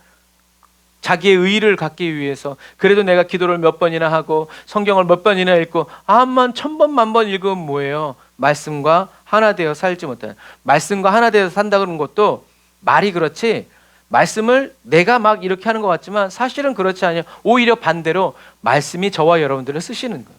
자기의 의의를 갖기 위해서 그래도 내가 기도를 몇 번이나 하고 성경을 몇 번이나 읽고 암만 1000번 만번 읽으면 뭐예요? 말씀과 하나 되어 살지 못하는. 말씀과 하나 되어 산다 그런 것도 말이 그렇지, 말씀을 내가 막 이렇게 하는 것 같지만 사실은 그렇지 않아요. 오히려 반대로 말씀이 저와 여러분들을 쓰시는 거예요.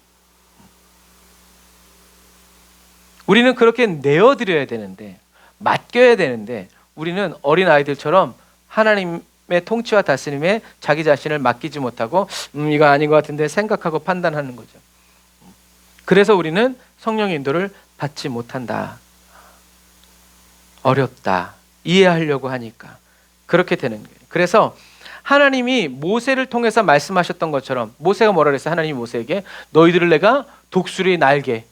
우리는 그렇게 내어드려야 되는데, 맡겨야 되는데 우리는 어린 아이들처럼 하나님의 통치와 다스림에 자기 자신을 맡기지 못하고 이거 아닌 것 같은데 생각하고 판단하는 거죠. 그래서 우리는 성령의 인도를 받지 못한다. 어렵다. 이해하려고 하니까 그렇게 되는 거예요. 그래서 하나님이 모세를 통해서 말씀하셨던 것처럼, 모세가 뭐라 그랬어요? 하나님이 모세에게 너희들을 내가 독수리 날개,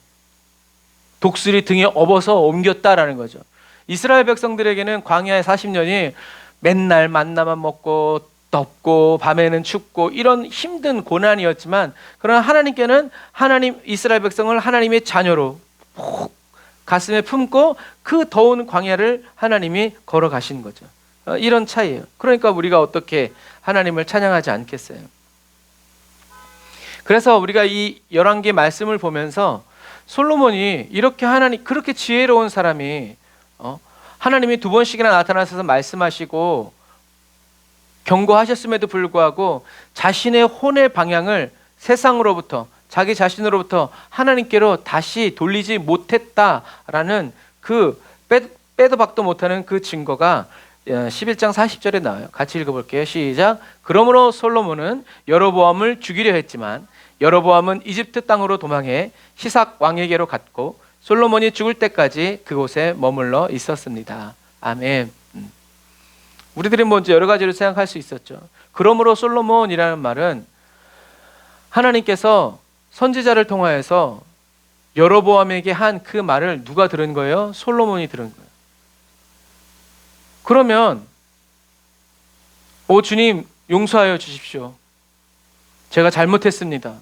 독수리 등에 업어서 옮겼다라는 거죠. 이스라엘 백성들에게는 광야의 40년이 맨날 만나만 먹고 덥고 밤에는 춥고 이런 힘든 고난이었지만, 그러나 하나님께는 이스라엘 백성을 하나님의 자녀로 가슴에 품고 그 더운 광야를 하나님이 걸어가신 거죠. 이런 차이예요. 그러니까 우리가 어떻게 하나님을 찬양하지 않겠어요? 그래서 우리가 이 열왕기 말씀을 보면서 솔로몬이 이렇게 그렇게 지혜로운 사람이 하나님이 2번씩이나 나타나셔서 말씀하시고 경고하셨음에도 불구하고 자신의 혼의 방향을 세상으로부터, 자기 자신으로부터 하나님께로 다시 돌리지 못했다라는 그 빼도 박도 못하는 그 증거가 11장 40절에 나와요. 같이 읽어볼게요. 시작. 그러므로 솔로몬은 여로보암을 죽이려 했지만 여로보암은 이집트 땅으로 도망해 시삭 왕에게로 갔고 솔로몬이 죽을 때까지 그곳에 머물러 있었습니다. 아멘. 우리들이 먼저 여러 가지로 생각할 수 있었죠. 그러므로 솔로몬이라는 말은 하나님께서 선지자를 통하여서 여로보암에게 한 그 말을 누가 들은 거예요? 솔로몬이 들은 거예요. 그러면 주님 용서하여 주십시오. 제가 잘못했습니다.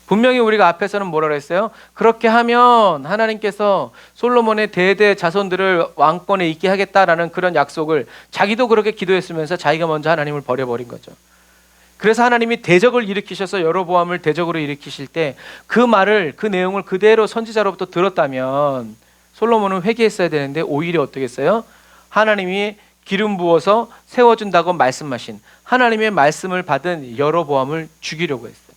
분명히 우리가 앞에서는 뭐라 그랬어요? 그렇게 하면 하나님께서 솔로몬의 대대 자손들을 왕권에 있게 하겠다라는 그런 약속을, 자기도 그렇게 기도했으면서 자기가 먼저 하나님을 버려버린 거죠. 그래서 하나님이 대적을 일으키셔서 여로보암을 대적으로 일으키실 때 그 말을, 그 내용을 그대로 선지자로부터 들었다면 솔로몬은 회개했어야 되는데 오히려 어떻게 했어요? 하나님이 기름 부어서 세워준다고 말씀하신 하나님의 말씀을 받은 여로보암을 죽이려고 했어요.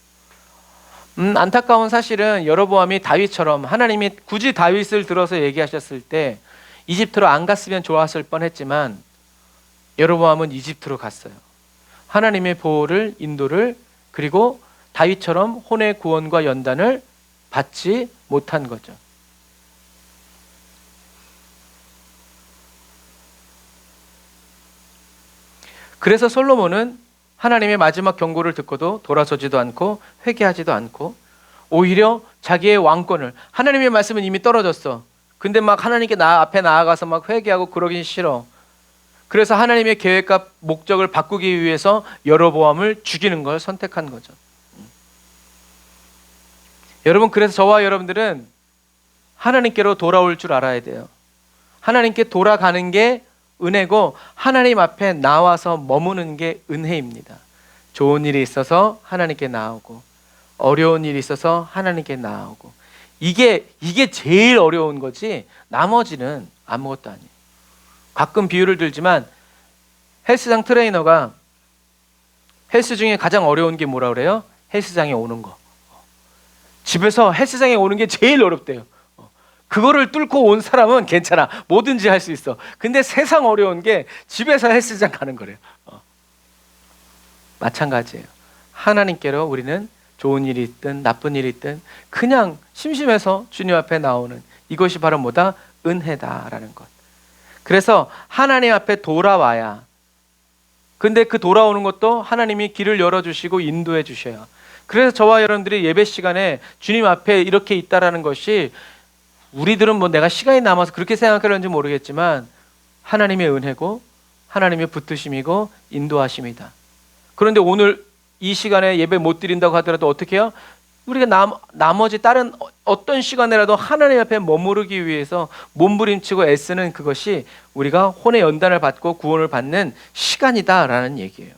안타까운 사실은 여로보암이 다윗처럼 하나님이 굳이 다윗을 들어서 얘기하셨을 때 이집트로 안 갔으면 좋았을 뻔했지만 여로보암은 이집트로 갔어요. 하나님의 보호를, 인도를, 그리고 다윗처럼 혼의 구원과 연단을 받지 못한 거죠. 그래서 솔로몬은 하나님의 마지막 경고를 듣고도 돌아서지도 않고 회개하지도 않고 오히려 자기의 왕권을, 하나님의 말씀은 이미 떨어졌어. 근데 막 하나님께 앞에 나아가서 막 회개하고 그러긴 싫어. 그래서 하나님의 계획과 목적을 바꾸기 위해서 여로보암을 죽이는 걸 선택한 거죠. 여러분, 그래서 저와 여러분들은 하나님께로 돌아올 줄 알아야 돼요. 하나님께 돌아가는 게 은혜고 하나님 앞에 나와서 머무는 게 은혜입니다. 좋은 일이 있어서 하나님께 나오고 어려운 일이 있어서 하나님께 나오고 이게 제일 어려운 거지 나머지는 아무것도 아니에요. 가끔 비유를 들지만 헬스장 트레이너가 헬스 중에 가장 어려운 게 뭐라 그래요? 헬스장에 오는 거. 집에서 헬스장에 오는 게 제일 어렵대요. 그거를 뚫고 온 사람은 괜찮아. 뭐든지 할 수 있어. 근데 세상 어려운 게 집에서 헬스장 가는 거래요. 마찬가지예요. 하나님께로 우리는 좋은 일이 있든 나쁜 일이 있든 그냥 심심해서 주님 앞에 나오는 이것이 바로 뭐다? 은혜다라는 것. 그래서 하나님 앞에 돌아와야, 근데 그 돌아오는 것도 하나님이 길을 열어주시고 인도해 주셔요. 그래서 저와 여러분들이 예배 시간에 주님 앞에 이렇게 있다라는 것이 우리들은 뭐 내가 시간이 남아서 그렇게 생각하는지 모르겠지만 하나님의 은혜고 하나님의 붙드심이고 인도하심이다. 그런데 오늘 이 시간에 예배 못 드린다고 하더라도 어떻게 해요? 우리가 나머지 다른 어떤 시간에라도 하나님 앞에 머무르기 위해서 몸부림치고 애쓰는 그것이 우리가 혼의 연단을 받고 구원을 받는 시간이다라는 얘기예요.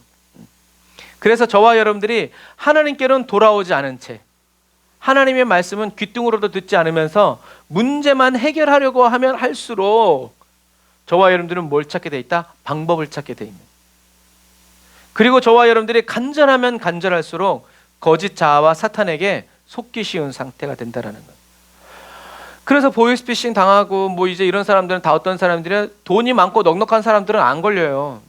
그래서 저와 여러분들이 하나님께로는 돌아오지 않은 채 하나님의 말씀은 귓등으로도 듣지 않으면서 문제만 해결하려고 하면 할수록 저와 여러분들은 뭘 찾게 돼 있다? 방법을 찾게 돼 있는. 그리고 저와 여러분들이 간절하면 간절할수록 거짓 자아와 사탄에게 속기 쉬운 상태가 된다라는 것. 그래서 보이스피싱 당하고 뭐 이제 이런 사람들은 다 어떤 사람들이 돈이 많고 넉넉한 사람들은 안 걸려요.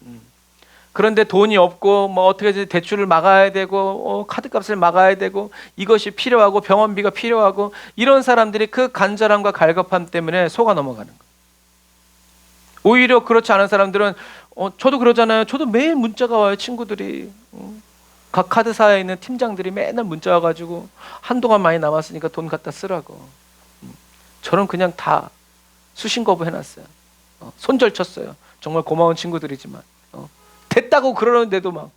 그런데 돈이 없고 뭐 어떻게 대출을 막아야 되고 카드값을 막아야 되고 이것이 필요하고 병원비가 필요하고 이런 사람들이 그 간절함과 갈급함 때문에 속아 넘어가는 거예요. 오히려 그렇지 않은 사람들은 저도 그러잖아요. 저도 매일 문자가 와요. 친구들이 각 카드사에 있는 팀장들이 맨날 문자 와가지고 한동안 많이 남았으니까 돈 갖다 쓰라고. 저는 그냥 다 수신거부 해놨어요. 손절 쳤어요. 정말 고마운 친구들이지만 됐다고 그러는데도 막.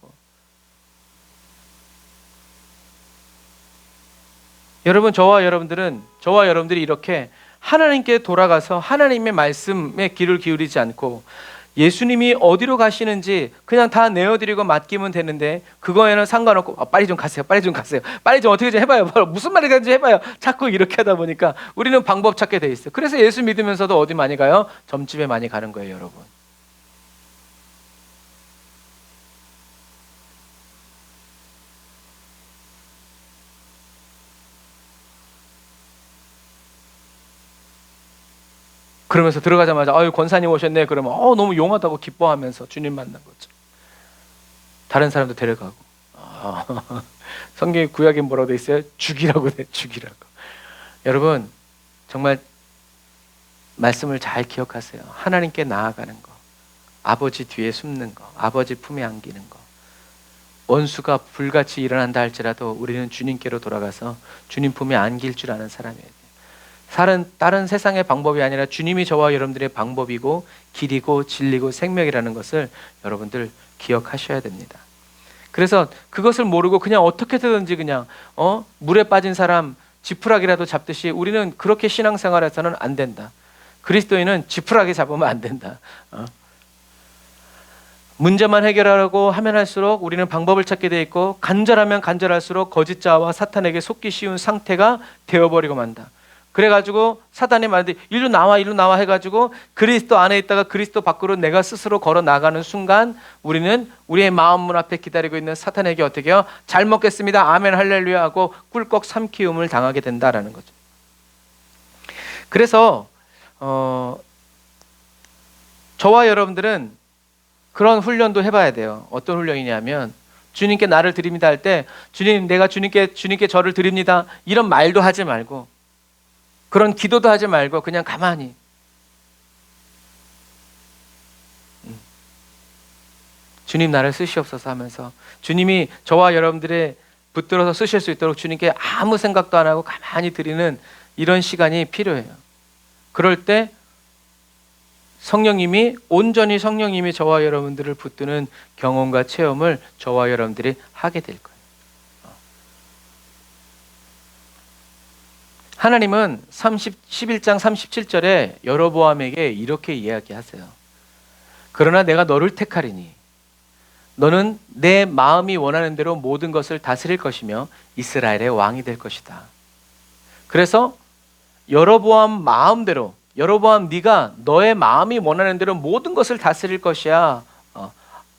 여러분, 저와 여러분들이 이렇게 하나님께 돌아가서 하나님의 말씀에 귀를 기울이지 않고 예수님이 어디로 가시는지 그냥 다 내어드리고 맡기면 되는데 그거에는 상관없고 빨리 좀 가세요. 빨리 좀 어떻게 좀 해봐요. 무슨 말이 되는지 해봐요. 자꾸 이렇게 하다 보니까 우리는 방법 찾게 돼 있어요. 그래서 예수 믿으면서도 어디 많이 가요? 점집에 많이 가는 거예요, 여러분. 그러면서 들어가자마자 아유 권사님 오셨네 그러면 너무 용하다고 기뻐하면서 주님 만난 거죠. 다른 사람도 데려가고 성경의 구약에 뭐라고 돼 있어요? 죽이라고 돼. 죽이라고. 여러분 정말 말씀을 잘 기억하세요. 하나님께 나아가는 거, 아버지 뒤에 숨는 거, 아버지 품에 안기는 거. 원수가 불같이 일어난다 할지라도 우리는 주님께로 돌아가서 주님 품에 안길 줄 아는 사람이에요. 다른 세상의 방법이 아니라 주님이 저와 여러분들의 방법이고 길이고 진리고 생명이라는 것을 여러분들 기억하셔야 됩니다. 그래서 그것을 모르고 그냥 어떻게든지 그냥 물에 빠진 사람 지푸라기라도 잡듯이 우리는 그렇게 신앙생활에서는 안 된다. 그리스도인은 지푸라기 잡으면 안 된다. 문제만 해결하려고 하면 할수록 우리는 방법을 찾게 돼 있고 간절하면 간절할수록 거짓자와 사탄에게 속기 쉬운 상태가 되어버리고 만다. 그래가지고 사단이 말하는데 일로 나와 해가지고 그리스도 안에 있다가 그리스도 밖으로 내가 스스로 걸어 나가는 순간 우리는 우리의 마음 문 앞에 기다리고 있는 사탄에게 어떻게 해요? 잘 먹겠습니다. 아멘 할렐루야 하고 꿀꺽 삼키움을 당하게 된다라는 거죠. 그래서 저와 여러분들은 그런 훈련도 해봐야 돼요. 어떤 훈련이냐면 주님께 나를 드립니다 할 때 주님 내가 주님께 저를 드립니다 이런 말도 하지 말고 그런 기도도 하지 말고 그냥 가만히 주님 나를 쓰시옵소서 하면서 주님이 저와 여러분들의 붙들어서 쓰실 수 있도록 주님께 아무 생각도 안 하고 가만히 드리는 이런 시간이 필요해요. 그럴 때 온전히 성령님이 저와 여러분들을 붙드는 경험과 체험을 저와 여러분들이 하게 될 거예요. 하나님은 11장 37절에 여로보암에게 이렇게 이야기하세요. 그러나 내가 너를 택하리니 너는 내 마음이 원하는 대로 모든 것을 다스릴 것이며 이스라엘의 왕이 될 것이다. 그래서 여로보암 마음대로, 여로보암 네가 너의 마음이 원하는 대로 모든 것을 다스릴 것이야.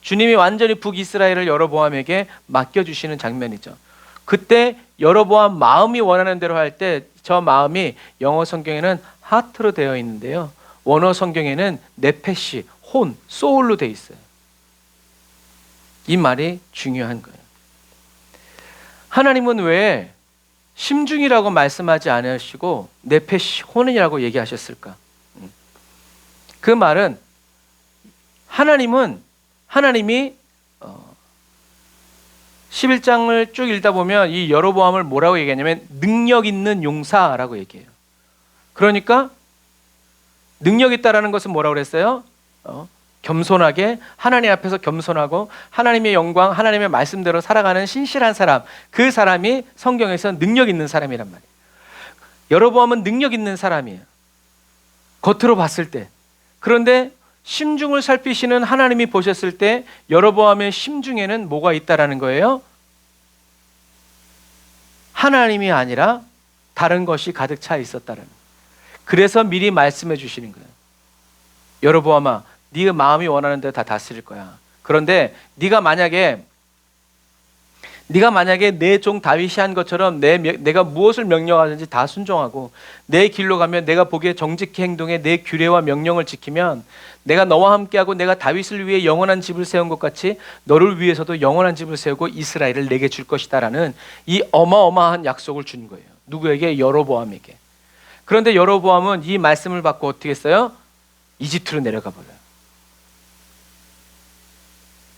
주님이 완전히 북이스라엘을 여로보암에게 맡겨주시는 장면이죠. 그때 여로보암 마음이 원하는 대로 할 때 저 마음이 영어 성경에는 하트로 되어 있는데요. 원어 성경에는 네페시, 혼, 소울로 되어 있어요. 이 말이 중요한 거예요. 하나님은 왜 심중이라고 말씀하지 않으시고 네페시, 혼이라고 얘기하셨을까? 그 말은 하나님이 11장을 쭉 읽다 보면 이 여로보암을 뭐라고 얘기하냐면 능력 있는 용사라고 얘기해요. 그러니까 능력 있다라는 것은 뭐라고 그랬어요? 겸손하게 하나님 앞에서 겸손하고 하나님의 영광, 하나님의 말씀대로 살아가는 신실한 사람, 그 사람이 성경에서 능력 있는 사람이란 말이에요. 여로보암은 능력 있는 사람이에요. 겉으로 봤을 때. 그런데 심중을 살피시는 하나님이 보셨을 때 여로보암의 심중에는 뭐가 있다라는 거예요? 하나님이 아니라 다른 것이 가득 차 있었다는 거예요. 그래서 미리 말씀해 주시는 거예요. 여로보암아, 네가 마음이 원하는 대로 다 다스릴 거야. 그런데 네가 만약에 내 종 다윗이 한 것처럼 내가 무엇을 명령하든지 다 순종하고 내 길로 가면 내가 보기에 정직히 행동해 내 규례와 명령을 지키면 내가 너와 함께하고 내가 다윗을 위해 영원한 집을 세운 것 같이 너를 위해서도 영원한 집을 세우고 이스라엘을 내게 줄 것이다 라는 이 어마어마한 약속을 준 거예요. 누구에게? 여로보암에게. 그런데 여로보암은 이 말씀을 받고 어떻게 했어요? 이집트로 내려가 버려요.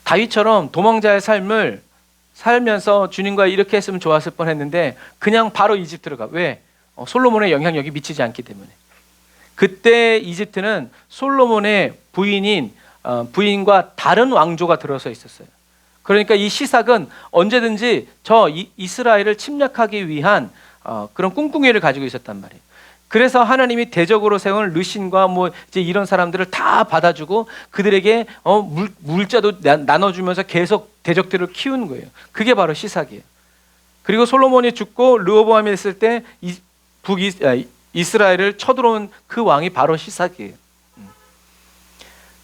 다윗처럼 도망자의 삶을 살면서 주님과 이렇게 했으면 좋았을 뻔했는데 그냥 바로 이집트로 가. 왜? 솔로몬의 영향력이 미치지 않기 때문에. 그때 이집트는 솔로몬의 부인과 다른 왕조가 들어서 있었어요. 그러니까 이 시삭은 언제든지 이스라엘을 침략하기 위한 그런 꿍꿍이를 가지고 있었단 말이에요. 그래서 하나님이 대적으로 세운 르신과 이제 이런 사람들을 다 받아주고 그들에게 물자도 나눠주면서 계속 대적들을 키우는 거예요. 그게 바로 시삭이에요. 그리고 솔로몬이 죽고 르호보암이 됐을 때 이스라엘을 쳐들어온 그 왕이 바로 시삭이에요.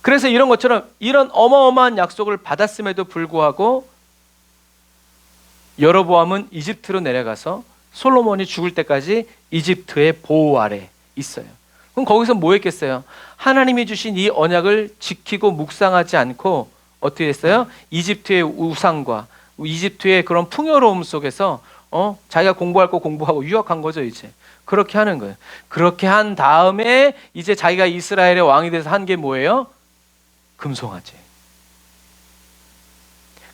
그래서 이런 것처럼 이런 어마어마한 약속을 받았음에도 불구하고 여로보암은 이집트로 내려가서 솔로몬이 죽을 때까지 이집트의 보호 아래 있어요. 그럼 거기서 뭐 했겠어요? 하나님이 주신 이 언약을 지키고 묵상하지 않고 어떻게 했어요? 이집트의 우상과 이집트의 그런 풍요로움 속에서 자기가 공부할 거 공부하고 유학한 거죠. 이제 그렇게 하는 거예요. 그렇게 한 다음에 이제 자기가 이스라엘의 왕이 돼서 한 게 뭐예요? 금송아지.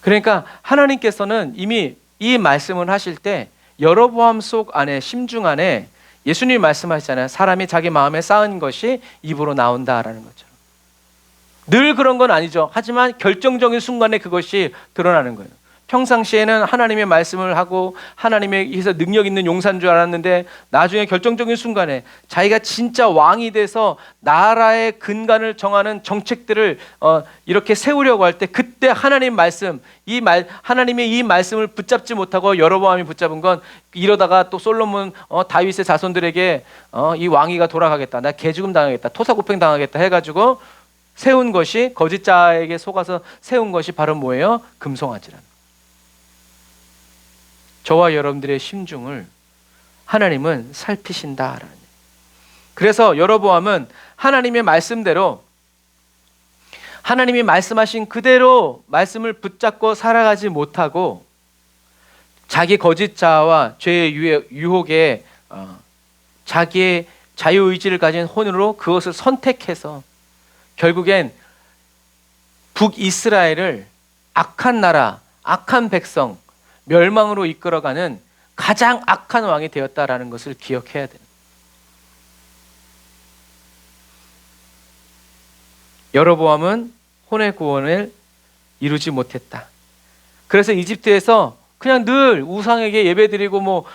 그러니까 하나님께서는 이미 이 말씀을 하실 때 여로보암 속 안에, 심중 안에 예수님이 말씀하시잖아요. 사람이 자기 마음에 쌓은 것이 입으로 나온다라는 거죠. 늘 그런 건 아니죠. 하지만 결정적인 순간에 그것이 드러나는 거예요. 평상시에는 하나님의 말씀을 하고 하나님에게서 능력 있는 용사인 줄 알았는데 나중에 결정적인 순간에 자기가 진짜 왕이 돼서 나라의 근간을 정하는 정책들을 이렇게 세우려고 할 때 그때 하나님 말씀, 하나님의 이 말씀을 붙잡지 못하고 여로보암이 붙잡은 건 이러다가 또 솔로몬 다윗의 자손들에게 이 왕위가 돌아가겠다, 나 개죽음 당하겠다, 토사구팽 당하겠다 해가지고 세운 것이, 거짓자에게 속아서 세운 것이 바로 뭐예요? 금송아지라는. 저와 여러분들의 심중을 하나님은 살피신다라는. 그래서 여로보암은 하나님의 말씀대로, 하나님이 말씀하신 그대로 말씀을 붙잡고 살아가지 못하고 자기 거짓자와 죄의 유혹에 자기의 자유의지를 가진 혼으로 그것을 선택해서 결국엔 북이스라엘을 악한 나라, 악한 백성, 멸망으로 이끌어가는 가장 악한 왕이 되었다라는 것을 기억해야 돼요. 여로보암은 혼의 구원을 이루지 못했다. 그래서 이집트에서 그냥 늘 우상에게 예배드리고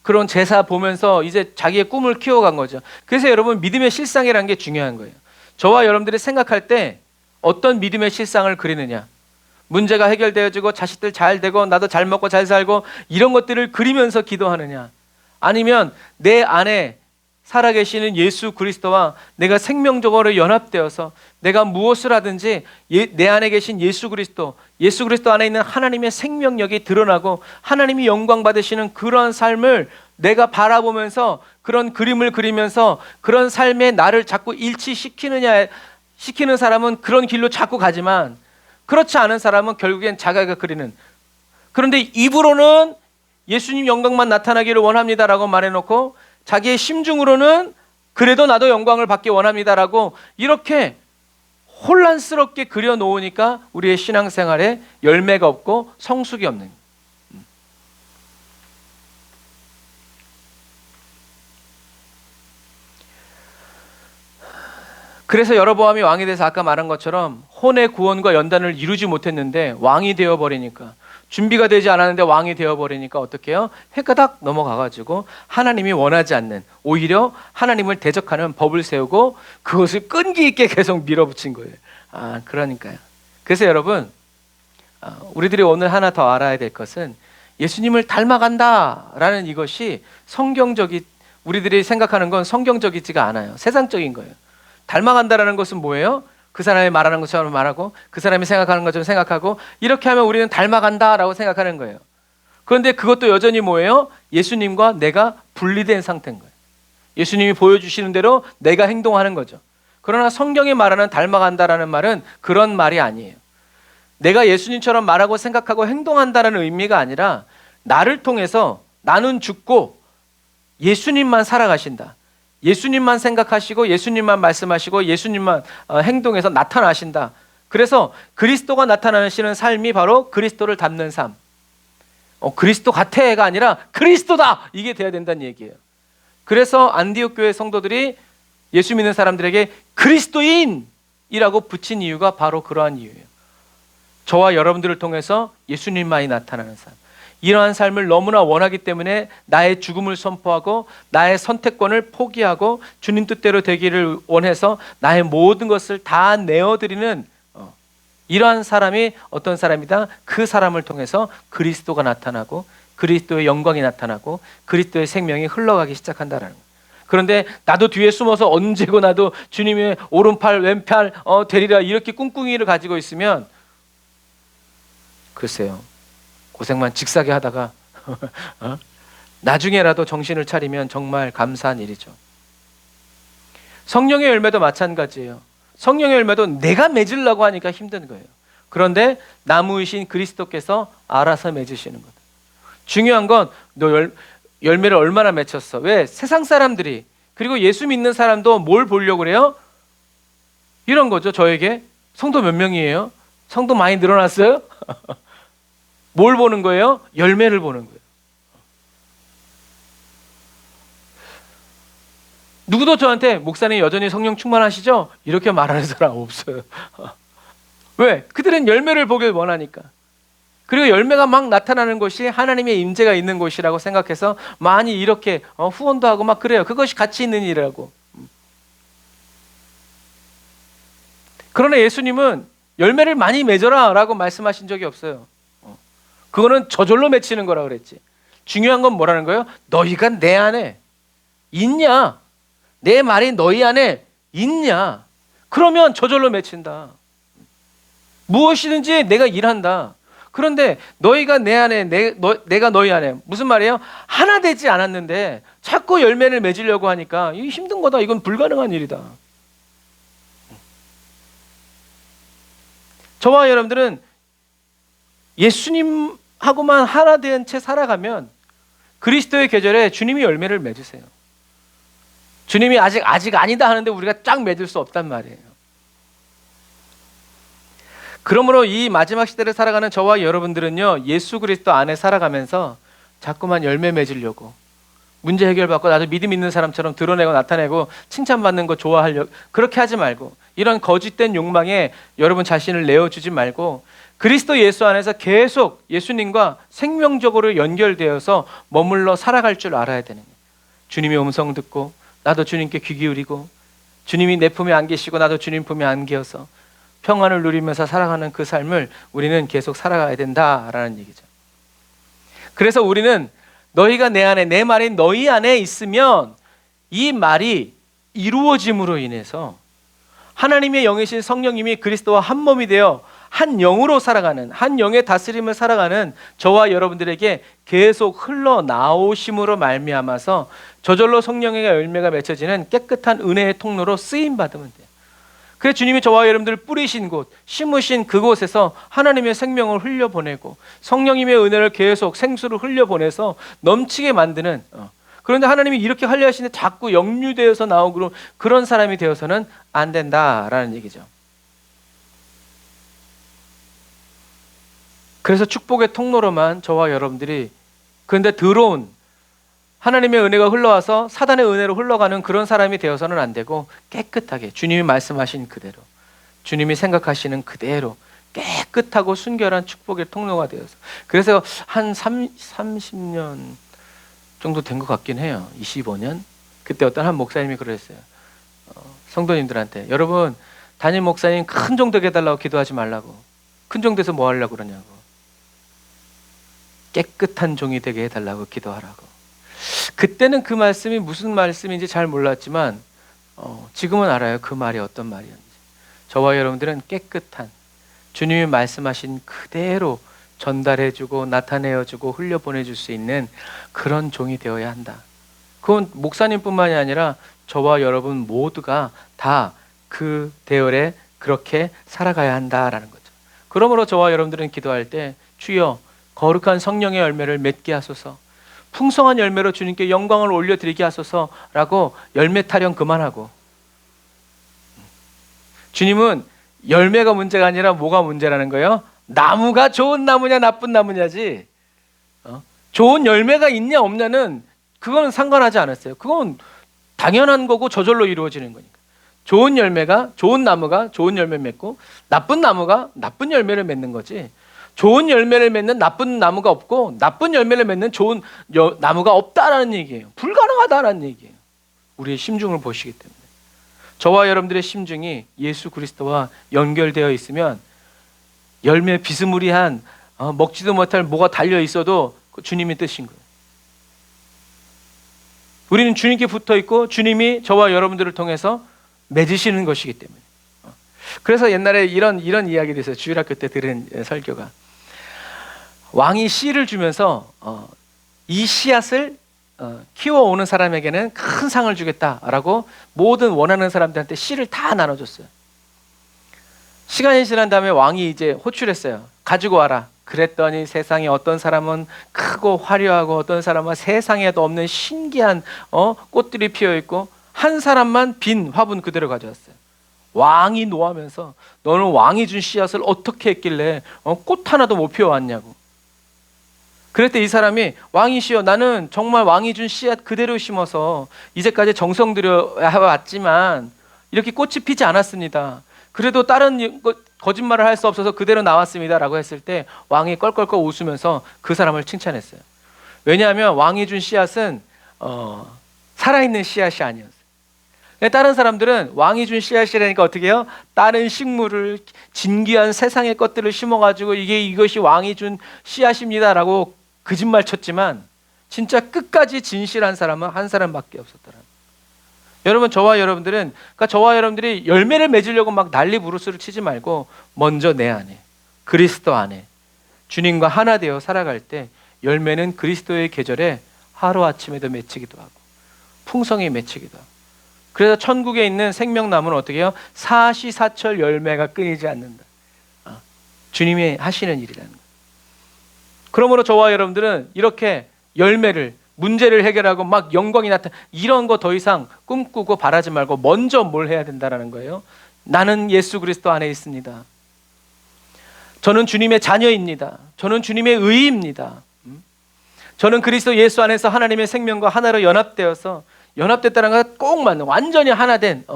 그런 제사 보면서 이제 자기의 꿈을 키워간 거죠. 그래서 여러분, 믿음의 실상이라는 게 중요한 거예요. 저와 여러분들이 생각할 때 어떤 믿음의 실상을 그리느냐, 문제가 해결되어지고 자식들 잘 되고 나도 잘 먹고 잘 살고 이런 것들을 그리면서 기도하느냐, 아니면 내 안에 살아계시는 예수 그리스도와 내가 생명적으로 연합되어서 내가 무엇을 하든지 내 안에 계신 예수 그리스도 안에 있는 하나님의 생명력이 드러나고 하나님이 영광 받으시는 그런 삶을 내가 바라보면서 그런 그림을 그리면서 그런 삶에 나를 자꾸 시키는 사람은 그런 길로 자꾸 가지만, 그렇지 않은 사람은 결국엔 자기가 그리는, 그런데 입으로는 예수님 영광만 나타나기를 원합니다라고 말해놓고 자기의 심중으로는 그래도 나도 영광을 받기 원합니다라고 이렇게 혼란스럽게 그려놓으니까 우리의 신앙생활에 열매가 없고 성숙이 없는. 그래서 여로보암이 왕이 돼서 아까 말한 것처럼 혼의 구원과 연단을 이루지 못했는데 왕이 되어버리니까, 준비가 되지 않았는데 왕이 되어버리니까 어떻게 해요? 헷가닥 넘어가가지고 하나님이 원하지 않는, 오히려 하나님을 대적하는 법을 세우고 그것을 끈기 있게 계속 밀어붙인 거예요. 그러니까요. 그래서 여러분, 우리들이 오늘 하나 더 알아야 될 것은 예수님을 닮아간다라는 이것이 우리들이 생각하는 건 성경적이지가 않아요. 세상적인 거예요. 닮아간다라는 것은 뭐예요? 그 사람이 말하는 것처럼 말하고 그 사람이 생각하는 것처럼 생각하고, 이렇게 하면 우리는 닮아간다라고 생각하는 거예요. 그런데 그것도 여전히 뭐예요? 예수님과 내가 분리된 상태인 거예요. 예수님이 보여주시는 대로 내가 행동하는 거죠. 그러나 성경이 말하는 닮아간다라는 말은 그런 말이 아니에요. 내가 예수님처럼 말하고 생각하고 행동한다는 의미가 아니라 나를 통해서 나는 죽고 예수님만 살아가신다. 예수님만 생각하시고 예수님만 말씀하시고 예수님만 행동해서 나타나신다. 그래서 그리스도가 나타나시는 삶이 바로 그리스도를 닮는 삶. 그리스도 같아가 아니라 그리스도다, 이게 돼야 된다는 얘기예요. 그래서 안디옥 교회 성도들이 예수 믿는 사람들에게 그리스도인이라고 붙인 이유가 바로 그러한 이유예요. 저와 여러분들을 통해서 예수님만이 나타나는 삶, 이러한 삶을 너무나 원하기 때문에 나의 죽음을 선포하고 나의 선택권을 포기하고 주님 뜻대로 되기를 원해서 나의 모든 것을 다 내어드리는 이러한 사람이 어떤 사람이다? 그 사람을 통해서 그리스도가 나타나고 그리스도의 영광이 나타나고 그리스도의 생명이 흘러가기 시작한다라는 거예요. 그런데 나도 뒤에 숨어서 언제고 나도 주님의 오른팔 왼팔 되리라, 이렇게 꿍꿍이를 가지고 있으면 글쎄요, 고생만 직사게 하다가 나중에라도 정신을 차리면 정말 감사한 일이죠. 성령의 열매도 마찬가지예요. 성령의 열매도 내가 맺으려고 하니까 힘든 거예요. 그런데 나무이신 그리스도께서 알아서 맺으시는 거다. 중요한 건 너 열매를 얼마나 맺혔어. 왜? 세상 사람들이, 그리고 예수 믿는 사람도 뭘 보려고 그래요? 이런 거죠. 저에게 성도 몇 명이에요? 성도 많이 늘어났어요? 뭘 보는 거예요? 열매를 보는 거예요. 누구도 저한테 목사님 여전히 성령 충만하시죠? 이렇게 말하는 사람 없어요. 왜? 그들은 열매를 보길 원하니까. 그리고 열매가 막 나타나는 곳이 하나님의 임재가 있는 곳이라고 생각해서 많이 이렇게 후원도 하고 막 그래요. 그것이 가치 있는 일이라고. 그러나 예수님은 열매를 많이 맺어라 라고 말씀하신 적이 없어요. 그거는 저절로 맺히는 거라 그랬지. 중요한 건 뭐라는 거예요? 너희가 내 안에 있냐? 내 말이 너희 안에 있냐? 그러면 저절로 맺힌다. 무엇이든지 내가 일한다. 그런데 너희가 내 안에, 내가 너희 안에, 무슨 말이에요? 하나 되지 않았는데 자꾸 열매를 맺으려고 하니까 이거 힘든 거다. 이건 불가능한 일이다. 저와 여러분들은 예수님하고만 하나 된 채 살아가면 그리스도의 계절에 주님이 열매를 맺으세요. 주님이 아직 아니다 하는데 우리가 쫙 맺을 수 없단 말이에요. 그러므로 이 마지막 시대를 살아가는 저와 여러분들은요, 예수 그리스도 안에 살아가면서 자꾸만 열매 맺으려고, 문제 해결받고 나도 믿음 있는 사람처럼 드러내고 나타내고 칭찬받는 거 좋아하려고, 그렇게 하지 말고 이런 거짓된 욕망에 여러분 자신을 내어주지 말고 그리스도 예수 안에서 계속 예수님과 생명적으로 연결되어서 머물러 살아갈 줄 알아야 되는 거예요. 주님의 음성 듣고 나도 주님께 귀 기울이고 주님이 내 품에 안 계시고 나도 주님 품에 안 계어서 평안을 누리면서 살아가는 그 삶을 우리는 계속 살아가야 된다라는 얘기죠. 그래서 우리는 너희가 내 안에, 내 말이 너희 안에 있으면 이 말이 이루어짐으로 인해서 하나님의 영이신 성령님이 그리스도와 한 몸이 되어 한 영으로 살아가는, 한 영의 다스림을 살아가는 저와 여러분들에게 계속 흘러나오심으로 말미암아서 저절로 성령의 열매가 맺혀지는 깨끗한 은혜의 통로로 쓰임받으면 돼요. 그래서 주님이 저와 여러분들을 뿌리신 곳, 심으신 그곳에서 하나님의 생명을 흘려보내고 성령님의 은혜를 계속 생수로 흘려보내서 넘치게 만드는, 그런데 하나님이 이렇게 하려 하시는데 자꾸 역류되어서 나오고 그런 사람이 되어서는 안 된다라는 얘기죠. 그래서 축복의 통로로만 저와 여러분들이, 그런데 더러운 하나님의 은혜가 흘러와서 사단의 은혜로 흘러가는 그런 사람이 되어서는 안 되고 깨끗하게 주님이 말씀하신 그대로, 주님이 생각하시는 그대로 깨끗하고 순결한 축복의 통로가 되어서, 그래서 한 30년 정도 된 것 같긴 해요. 25년? 그때 어떤 한 목사님이 그랬어요. 성도님들한테, 여러분 담임 목사님 큰 종 되게 해달라고 기도하지 말라고. 큰 종 돼서 뭐 하려고 그러냐고. 깨끗한 종이 되게 해달라고 기도하라고. 그때는 그 말씀이 무슨 말씀인지 잘 몰랐지만 지금은 알아요. 그 말이 어떤 말이었는지. 저와 여러분들은 깨끗한 주님이 말씀하신 그대로 전달해주고 나타내어주고 흘려보내줄 수 있는 그런 종이 되어야 한다. 그건 목사님뿐만이 아니라 저와 여러분 모두가 다 그 대열에 그렇게 살아가야 한다라는 거죠. 그러므로 저와 여러분들은 기도할 때 주여 거룩한 성령의 열매를 맺게 하소서, 풍성한 열매로 주님께 영광을 올려드리게 하소서라고 열매 타령 그만하고, 주님은 열매가 문제가 아니라 뭐가 문제라는 거예요? 나무가 좋은 나무냐 나쁜 나무냐지, 좋은 열매가 있냐 없냐는 그거는 상관하지 않았어요. 그건 당연한 거고 저절로 이루어지는 거니까. 좋은 열매가, 좋은 나무가 좋은 열매 맺고 나쁜 나무가 나쁜 열매를 맺는 거지, 좋은 열매를 맺는 나쁜 나무가 없고 나쁜 열매를 맺는 좋은 나무가 없다라는 얘기예요. 불가능하다라는 얘기예요. 우리의 심중을 보시기 때문에. 저와 여러분들의 심중이 예수 그리스도와 연결되어 있으면 열매 비스무리한 먹지도 못할 뭐가 달려 있어도 그 주님이 뜻인 거예요. 우리는 주님께 붙어 있고 주님이 저와 여러분들을 통해서 맺으시는 것이기 때문에. 그래서 옛날에 이런 이야기도 있어요. 주일학교 때 들은 설교가, 왕이 씨를 주면서 이 씨앗을 키워오는 사람에게는 큰 상을 주겠다라고 모든 원하는 사람들한테 씨를 다 나눠줬어요. 시간이 지난 다음에 왕이 이제 호출했어요. 가지고 와라. 그랬더니 세상에 어떤 사람은 크고 화려하고 어떤 사람은 세상에도 없는 신기한 꽃들이 피어있고, 한 사람만 빈 화분 그대로 가져왔어요. 왕이 노하면서 너는 왕이 준 씨앗을 어떻게 했길래 꽃 하나도 못 피워왔냐고. 그랬더니 이 사람이, 왕이시여 나는 정말 왕이 준 씨앗 그대로 심어서 이제까지 정성 들여 왔지만 이렇게 꽃이 피지 않았습니다. 그래도 다른 거짓말을 할 수 없어서 그대로 나왔습니다 라고 했을 때 왕이 껄껄껄 웃으면서 그 사람을 칭찬했어요. 왜냐하면 왕이 준 씨앗은 살아있는 씨앗이 아니었어요. 다른 사람들은 왕이 준 씨앗이라니까 어떻게 해요? 다른 식물을, 진귀한 세상의 것들을 심어가지고 이것이 왕이 준 씨앗입니다 라고 거짓말 쳤지만 진짜 끝까지 진실한 사람은 한 사람밖에 없었더라. 여러분, 저와 여러분들은, 그러니까 저와 여러분들이 열매를 맺으려고 막 난리 부르스를 치지 말고 먼저 내 안에, 그리스도 안에 주님과 하나 되어 살아갈 때 열매는 그리스도의 계절에 하루아침에도 맺히기도 하고 풍성히 맺히기도 하고. 그래서 천국에 있는 생명나무는 어떻게 해요? 사시사철 열매가 끊이지 않는다. 주님이 하시는 일이라는 거예요. 그러므로 저와 여러분들은 이렇게 열매를, 문제를 해결하고 막 영광이 나타나 이런 거 더 이상 꿈꾸고 바라지 말고 먼저 뭘 해야 된다는 거예요. 나는 예수 그리스도 안에 있습니다. 저는 주님의 자녀입니다. 저는 주님의 의입니다. 저는 그리스도 예수 안에서 하나님의 생명과 하나로 연합되어서, 연합됐다는 건 꼭 맞는, 완전히 하나 된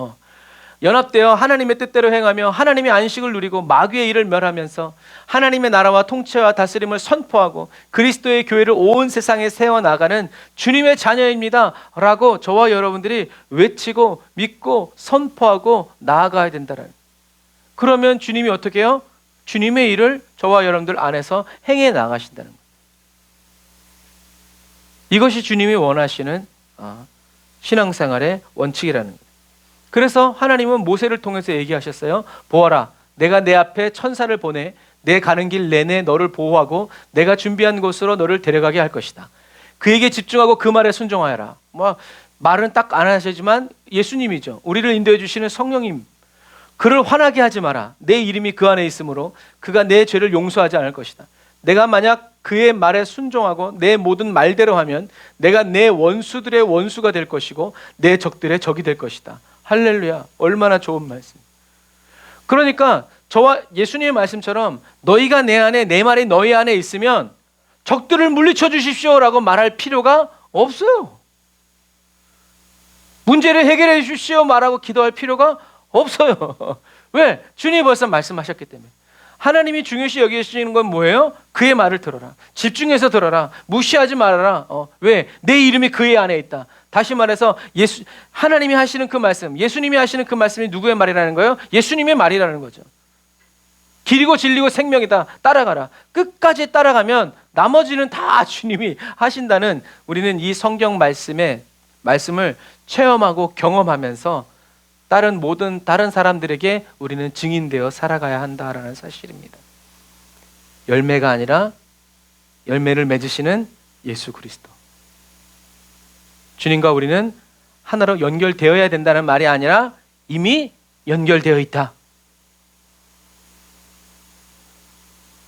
연합되어 하나님의 뜻대로 행하며 하나님의 안식을 누리고 마귀의 일을 멸하면서 하나님의 나라와 통치와 다스림을 선포하고 그리스도의 교회를 온 세상에 세워나가는 주님의 자녀입니다 라고 저와 여러분들이 외치고 믿고 선포하고 나아가야 된다는. 그러면 주님이 어떻게 해요? 주님의 일을 저와 여러분들 안에서 행해 나가신다는 거예요. 이것이 주님이 원하시는 신앙생활의 원칙이라는 거예요. 그래서 하나님은 모세를 통해서 얘기하셨어요. 보아라, 내가 내 앞에 천사를 보내 내 가는 길 내내 너를 보호하고 내가 준비한 곳으로 너를 데려가게 할 것이다. 그에게 집중하고 그 말에 순종하여라. 말은 딱 안 하시지만 예수님이죠. 우리를 인도해 주시는 성령님. 그를 화나게 하지 마라. 내 이름이 그 안에 있으므로 그가 내 죄를 용서하지 않을 것이다. 내가 만약 그의 말에 순종하고 내 모든 말대로 하면 내가 내 원수들의 원수가 될 것이고 내 적들의 적이 될 것이다. 할렐루야. 얼마나 좋은 말씀. 그러니까 저와 예수님의 말씀처럼 너희가 내 안에, 내 말이 너희 안에 있으면 적들을 물리쳐 주십시오라고 말할 필요가 없어요. 문제를 해결해 주십시오 말하고 기도할 필요가 없어요. 왜? 주님이 벌써 말씀하셨기 때문에. 하나님이 중요시 여기시는 건 뭐예요? 그의 말을 들어라. 집중해서 들어라. 무시하지 말아라. 왜? 내 이름이 그의 안에 있다. 다시 말해서 하나님이 하시는 그 말씀, 예수님이 하시는 그 말씀이 누구의 말이라는 거예요? 예수님의 말이라는 거죠. 길이고 진리고 생명이다. 따라가라. 끝까지 따라가면 나머지는 다 주님이 하신다는, 우리는 이 성경 말씀을 체험하고 경험하면서 다른 사람들에게 우리는 증인되어 살아가야 한다라는 사실입니다. 열매가 아니라 열매를 맺으시는 예수 그리스도. 주님과 우리는 하나로 연결되어야 된다는 말이 아니라 이미 연결되어 있다.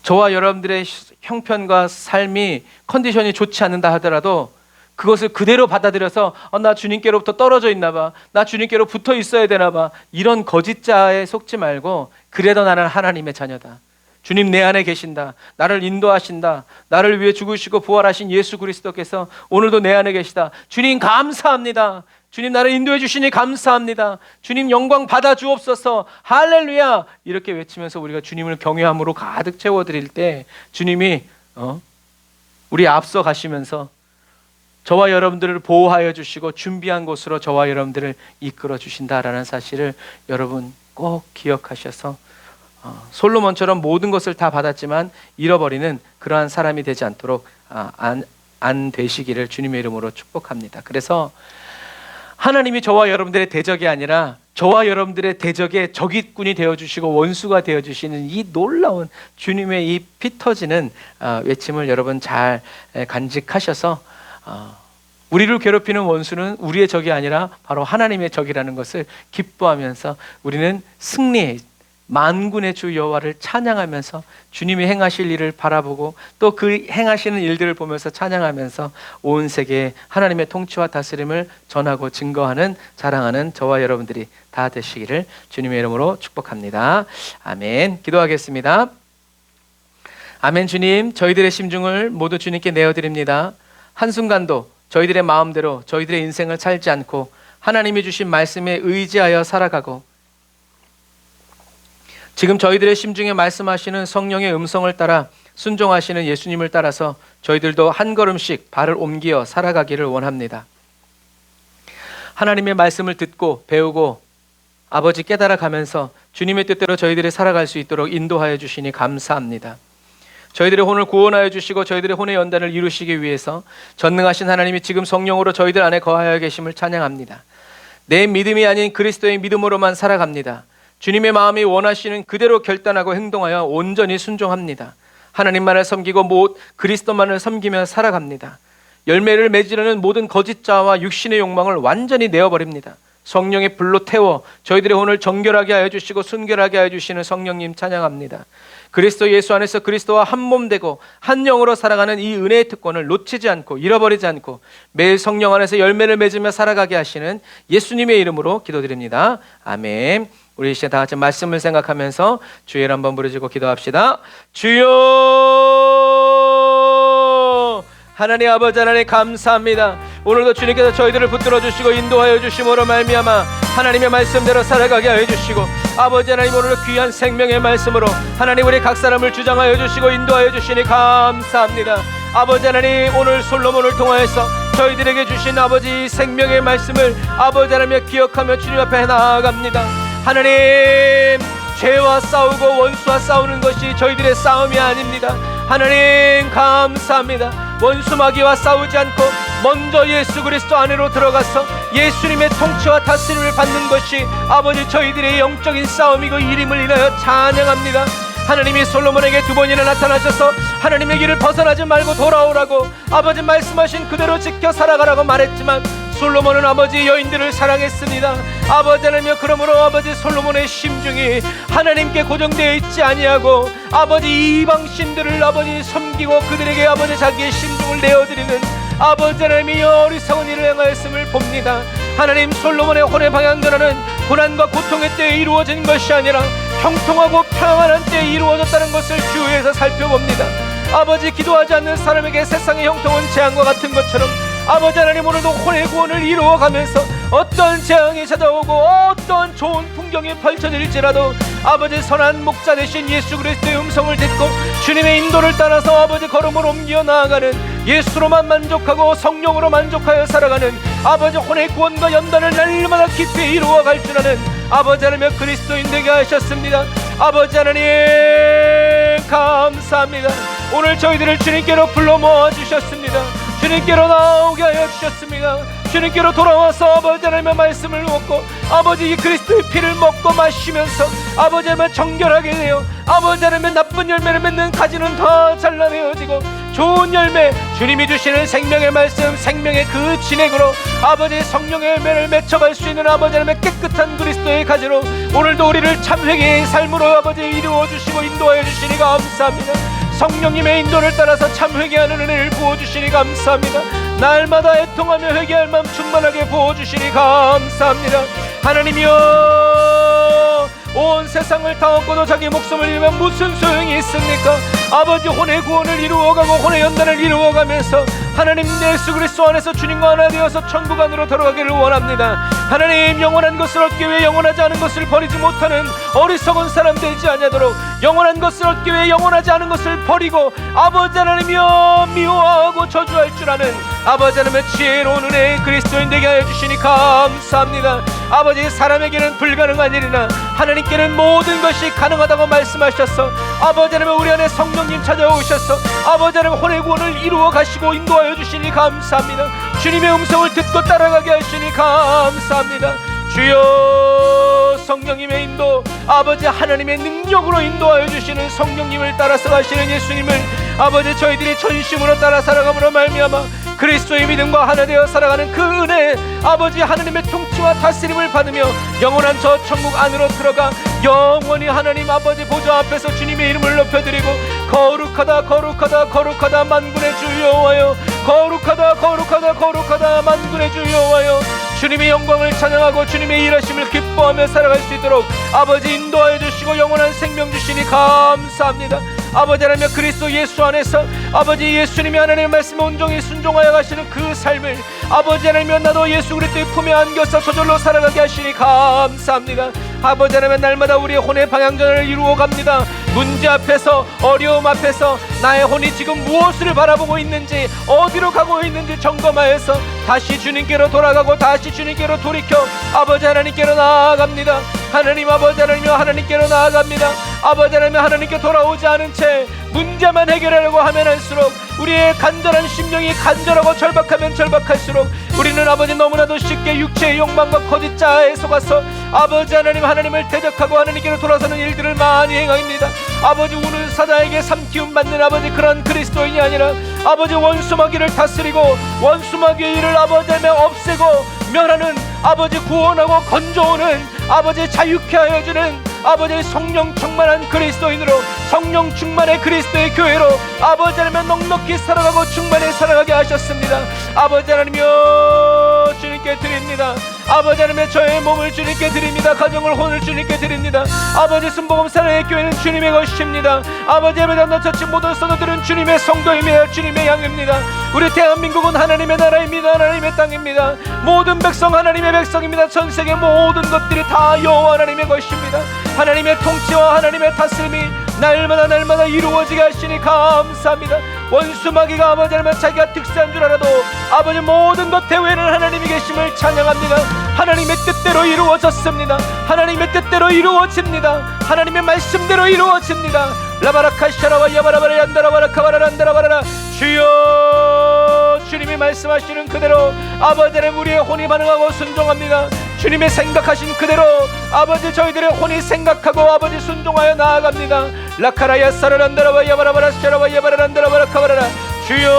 저와 여러분들의 형편과 삶이 컨디션이 좋지 않는다 하더라도 그것을 그대로 받아들여서 나 주님께로부터 떨어져 있나 봐, 나 주님께로 붙어 있어야 되나 봐, 이런 거짓자에 속지 말고 그래도 나는 하나님의 자녀다. 주님 내 안에 계신다. 나를 인도하신다. 나를 위해 죽으시고 부활하신 예수 그리스도께서 오늘도 내 안에 계시다. 주님 감사합니다. 주님 나를 인도해 주시니 감사합니다. 주님 영광 받아 주옵소서. 할렐루야. 이렇게 외치면서 우리가 주님을 경외함으로 가득 채워드릴 때 주님이 우리 앞서 가시면서 저와 여러분들을 보호하여 주시고 준비한 곳으로 저와 여러분들을 이끌어 주신다라는 사실을 여러분 꼭 기억하셔서 솔로몬처럼 모든 것을 다 받았지만 잃어버리는 그러한 사람이 되지 않도록 안 되시기를 주님의 이름으로 축복합니다. 그래서 하나님이 저와 여러분들의 대적이 아니라 저와 여러분들의 대적의 적잇꾼이 되어주시고 원수가 되어주시는 이 놀라운 주님의 이 피 터지는 외침을 여러분 잘 간직하셔서 우리를 괴롭히는 원수는 우리의 적이 아니라 바로 하나님의 적이라는 것을 기뻐하면서 우리는 승리의 만군의 주 여호와를 찬양하면서 주님이 행하실 일을 바라보고 또 그 행하시는 일들을 보면서 찬양하면서 온 세계에 하나님의 통치와 다스림을 전하고 증거하는, 자랑하는 저와 여러분들이 다 되시기를 주님의 이름으로 축복합니다. 아멘. 기도하겠습니다. 아멘. 주님, 저희들의 심중을 모두 주님께 내어드립니다. 한순간도 저희들의 마음대로 저희들의 인생을 살지 않고 하나님이 주신 말씀에 의지하여 살아가고 지금 저희들의 심중에 말씀하시는 성령의 음성을 따라 순종하시는 예수님을 따라서 저희들도 한 걸음씩 발을 옮겨 살아가기를 원합니다. 하나님의 말씀을 듣고 배우고 아버지 깨달아가면서 주님의 뜻대로 저희들이 살아갈 수 있도록 인도하여 주시니 감사합니다. 저희들의 혼을 구원하여 주시고 저희들의 혼의 연단을 이루시기 위해서 전능하신 하나님이 지금 성령으로 저희들 안에 거하여 계심을 찬양합니다. 내 믿음이 아닌 그리스도의 믿음으로만 살아갑니다. 주님의 마음이 원하시는 그대로 결단하고 행동하여 온전히 순종합니다. 하나님만을 섬기고 그리스도만을 섬기며 살아갑니다. 열매를 맺으려는 모든 거짓자와 육신의 욕망을 완전히 내어버립니다. 성령의 불로 태워 저희들의 혼을 정결하게 하여 주시고 순결하게 하여 주시는 성령님 찬양합니다. 그리스도 예수 안에서 그리스도와 한 몸 되고 한 영으로 살아가는 이 은혜의 특권을 놓치지 않고 잃어버리지 않고 매일 성령 안에서 열매를 맺으며 살아가게 하시는 예수님의 이름으로 기도드립니다. 아멘. 우리 이제 다 같이 말씀을 생각하면서 주의를 한번 부르짖고 기도합시다. 주여, 하나님 아버지 하나님 감사합니다. 오늘도 주님께서 저희들을 붙들어 주시고 인도하여 주심으로 말미암아 하나님의 말씀대로 살아가게 하여 주시고, 아버지 하나님 오늘 귀한 생명의 말씀으로 하나님 우리 각 사람을 주장하여 주시고 인도하여 주시니 감사합니다. 아버지 하나님 오늘 솔로몬을 통하여서 저희들에게 주신 아버지 생명의 말씀을 아버지 하나님 기억하며 주님 앞에 나아갑니다. 하나님, 죄와 싸우고 원수와 싸우는 것이 저희들의 싸움이 아닙니다. 하나님 감사합니다. 원수 마귀와 싸우지 않고 먼저 예수 그리스도 안으로 들어가서 예수님의 통치와 다스림을 받는 것이 아버지 저희들의 영적인 싸움이고 이름을 인하여 찬양합니다. 하나님이 솔로몬에게 2번이나 나타나셔서 하나님의 길을 벗어나지 말고 돌아오라고 아버지 말씀하신 그대로 지켜 살아가라고 말했지만, 솔로몬은 아버지 여인들을 사랑했습니다. 아버지 하나님, 그러므로 아버지 솔로몬의 심중이 하나님께 고정되어 있지 아니하고 아버지 이방신들을 아버지 섬기고 그들에게 아버지 자기의 심중을 내어드리는 아버지 하나님이 어리석은 일을 행하였음을 봅니다. 하나님, 솔로몬의 혼의 방향전환은 고난과 고통의 때에 이루어진 것이 아니라 형통하고 평안한 때에 이루어졌다는 것을 주위에서 살펴봅니다. 아버지, 기도하지 않는 사람에게 세상의 형통은 재앙과 같은 것처럼 아버지 하나님 오늘도 혼의 구원을 이루어가면서 어떤 재앙이 찾아오고 어떤 좋은 풍경이 펼쳐질지라도 아버지 선한 목자 되신 예수 그리스도의 음성을 듣고 주님의 인도를 따라서 아버지 걸음을 옮겨 나아가는, 예수로만 만족하고 성령으로 만족하여 살아가는 아버지 혼의 구원과 연단을 날마다 깊이 이루어갈 줄 아는 아버지 하나님의 그리스도인 되게 하셨습니다. 아버지 하나님 감사합니다. 오늘 저희들을 주님께로 불러 모아주셨습니다. 주님께로 나오게 하여 주셨습니다. 주님께로 돌아와서 아버지 하나님의 말씀을 먹고 아버지 그리스도의 피를 먹고 마시면서 아버지 하나님의 정결하게 되어 아버지 하나님의 나쁜 열매를 맺는 가지는 다 잘라내어지고 좋은 열매, 주님이 주시는 생명의 말씀, 생명의 그 진액으로 아버지 성령의 열매를 맺혀갈 수 있는 아버지 하나님의 깨끗한 그리스도의 가지로 오늘도 우리를 참 회개의 삶으로 아버지 이루어 주시고 인도하여 주시니 감사합니다. 성령님의 인도를 따라서 참 회개하는 은혜를 부어주시니 감사합니다. 날마다 애통하며 회개할 마음 충만하게 부어주시니 감사합니다. 하나님이여, 온 세상을 다 얻고도 자기 목숨을 잃으면 무슨 소용이 있습니까? 아버지, 혼의 구원을 이루어가고 혼의 연단을 이루어가면서 하나님 예수 그리스도 안에서 주님과 하나 되어서 천국 안으로 들어가기를 원합니다. 하나님, 영원한 것을 얻기 위해 영원하지 않은 것을 버리지 못하는 어리석은 사람 되지 아니하도록 영원한 것을 얻기 위해 영원하지 않은 것을 버리고 아버지 하나님이여 미워하고 저주할 줄 아는 아버지 하나님의 지혜로운 은혜의 그리스도인 되게 하여 주시니 감사합니다. 아버지, 사람에게는 불가능한 일이나 하나님께는 모든 것이 가능하다고 말씀하셔서 아버지 하나님 우리 안에 성령님 찾아오셔서 아버지 하나님 혼의 구원을 이루어 가시고 인도하여 주시니 감사합니다. 주님의 음성을 듣고 따라가게 하시니 감사합니다. 주여, 성령님의 인도, 아버지 하나님의 능력으로 인도하여 주시는 성령님을 따라서 가시는 예수님을 아버지 저희들이 전심으로 따라 살아감으로 말미암아 그리스도의 믿음과 하나 되어 살아가는 그 은혜, 아버지 하나님의 통치와 다스림을 받으며 영원한 저 천국 안으로 들어가 영원히 하나님 아버지 보좌 앞에서 주님의 이름을 높여드리고 거룩하다 거룩하다 거룩하다 만군의 주 여호와여, 거룩하다 거룩하다 거룩하다 만군의 주 여호와여, 주님의 영광을 찬양하고 주님의 일하심을 기뻐하며 살아갈 수 있도록 아버지 인도하여 주시고 영원한 생명 주시니 감사합니다. 아버지 하나님 그리스도 예수 안에서 아버지 예수님이 하나님의 말씀에 온종일 순종하여 가시는 그 삶을 아버지 하나님 나도 예수 그리스도의 품에 안겨서 저절로 살아가게 하시니 감사합니다. 아버지 하나님 날마다 우리의 혼의 방향전을 이루어 갑니다. 문제 앞에서 어려움 앞에서 나의 혼이 지금 무엇을 바라보고 있는지 어디로 가고 있는지 점검하여서 다시 주님께로 돌아가고 다시 주님께로 돌이켜 아버지 하나님께로 나아갑니다. 하나님 아버지 하나님이여 하나님께로 나아갑니다. 아버지 하나님 하나님께 돌아오지 않은 채 문제만 해결하려고 하면 할수록 우리의 간절한 심령이 간절하고 절박하면 절박할수록 우리는 아버지 너무나도 쉽게 육체의 욕망과 거짓 자아에 속아서 아버지 하나님 하나님을 대적하고 하나님께로 돌아서는 일들을 많이 행합니다. 아버지 우는 사자에게 삼키움 받는 아버지 그런 그리스도인이 아니라 아버지 원수마귀를 다스리고 원수마귀의 일을 아버지 하나님 없애고 멸하는 아버지 구원하고 건져오는 아버지 자유케 하여 주는 아버지 성령 충만한 그리스도인으로 성령 충만의 그리스도의 교회로 아버지 하나님 넉넉히 살아가고 충만히 살아가게 하셨습니다. 아버지 하나님이여 주님께 드립니다. 아버지 하나님의 저의 몸을 주님께 드립니다. 가정을 혼을 주님께 드립니다. 아버지 순복음 사랑의 교회는 주님의 것입니다. 아버지 예배당과 처치 모든 성도들은 주님의 성도입니다. 주님의 양입니다. 우리 대한민국은 하나님의 나라입니다. 하나님의 땅입니다. 모든 백성 하나님의 백성입니다. 전 세계 모든 것들이 다 여호와 하나님의 것입니다. 하나님의 통치와 하나님의 다스림이 날마다 이루어지게 하시니 감사합니다. 원수 마귀가 아버지 하나님 자기가 득세한 줄 알아도 아버지 모든 것 대회는 하나님이 계심을 찬양합니다. 하나님의 뜻대로 이루어졌습니다. 하나님의 뜻대로 이루어집니다. 하나님의 말씀대로 이루어집니다. 라바라카샤라와 야바라바라 얀다라바라카바라 란다라바라라. 주여, 주님이 말씀하시는 그대로 아버지 하나님 우리의 혼이 반응하고 순종합니다. 주님의 생각하신 그대로 아버지 저희들의 혼이 생각하고 아버지 순종하여 나아갑니다. 라카라야 사라란다라와 야바라바라 샤라와 야바라란다라바라 카바라라. 주여,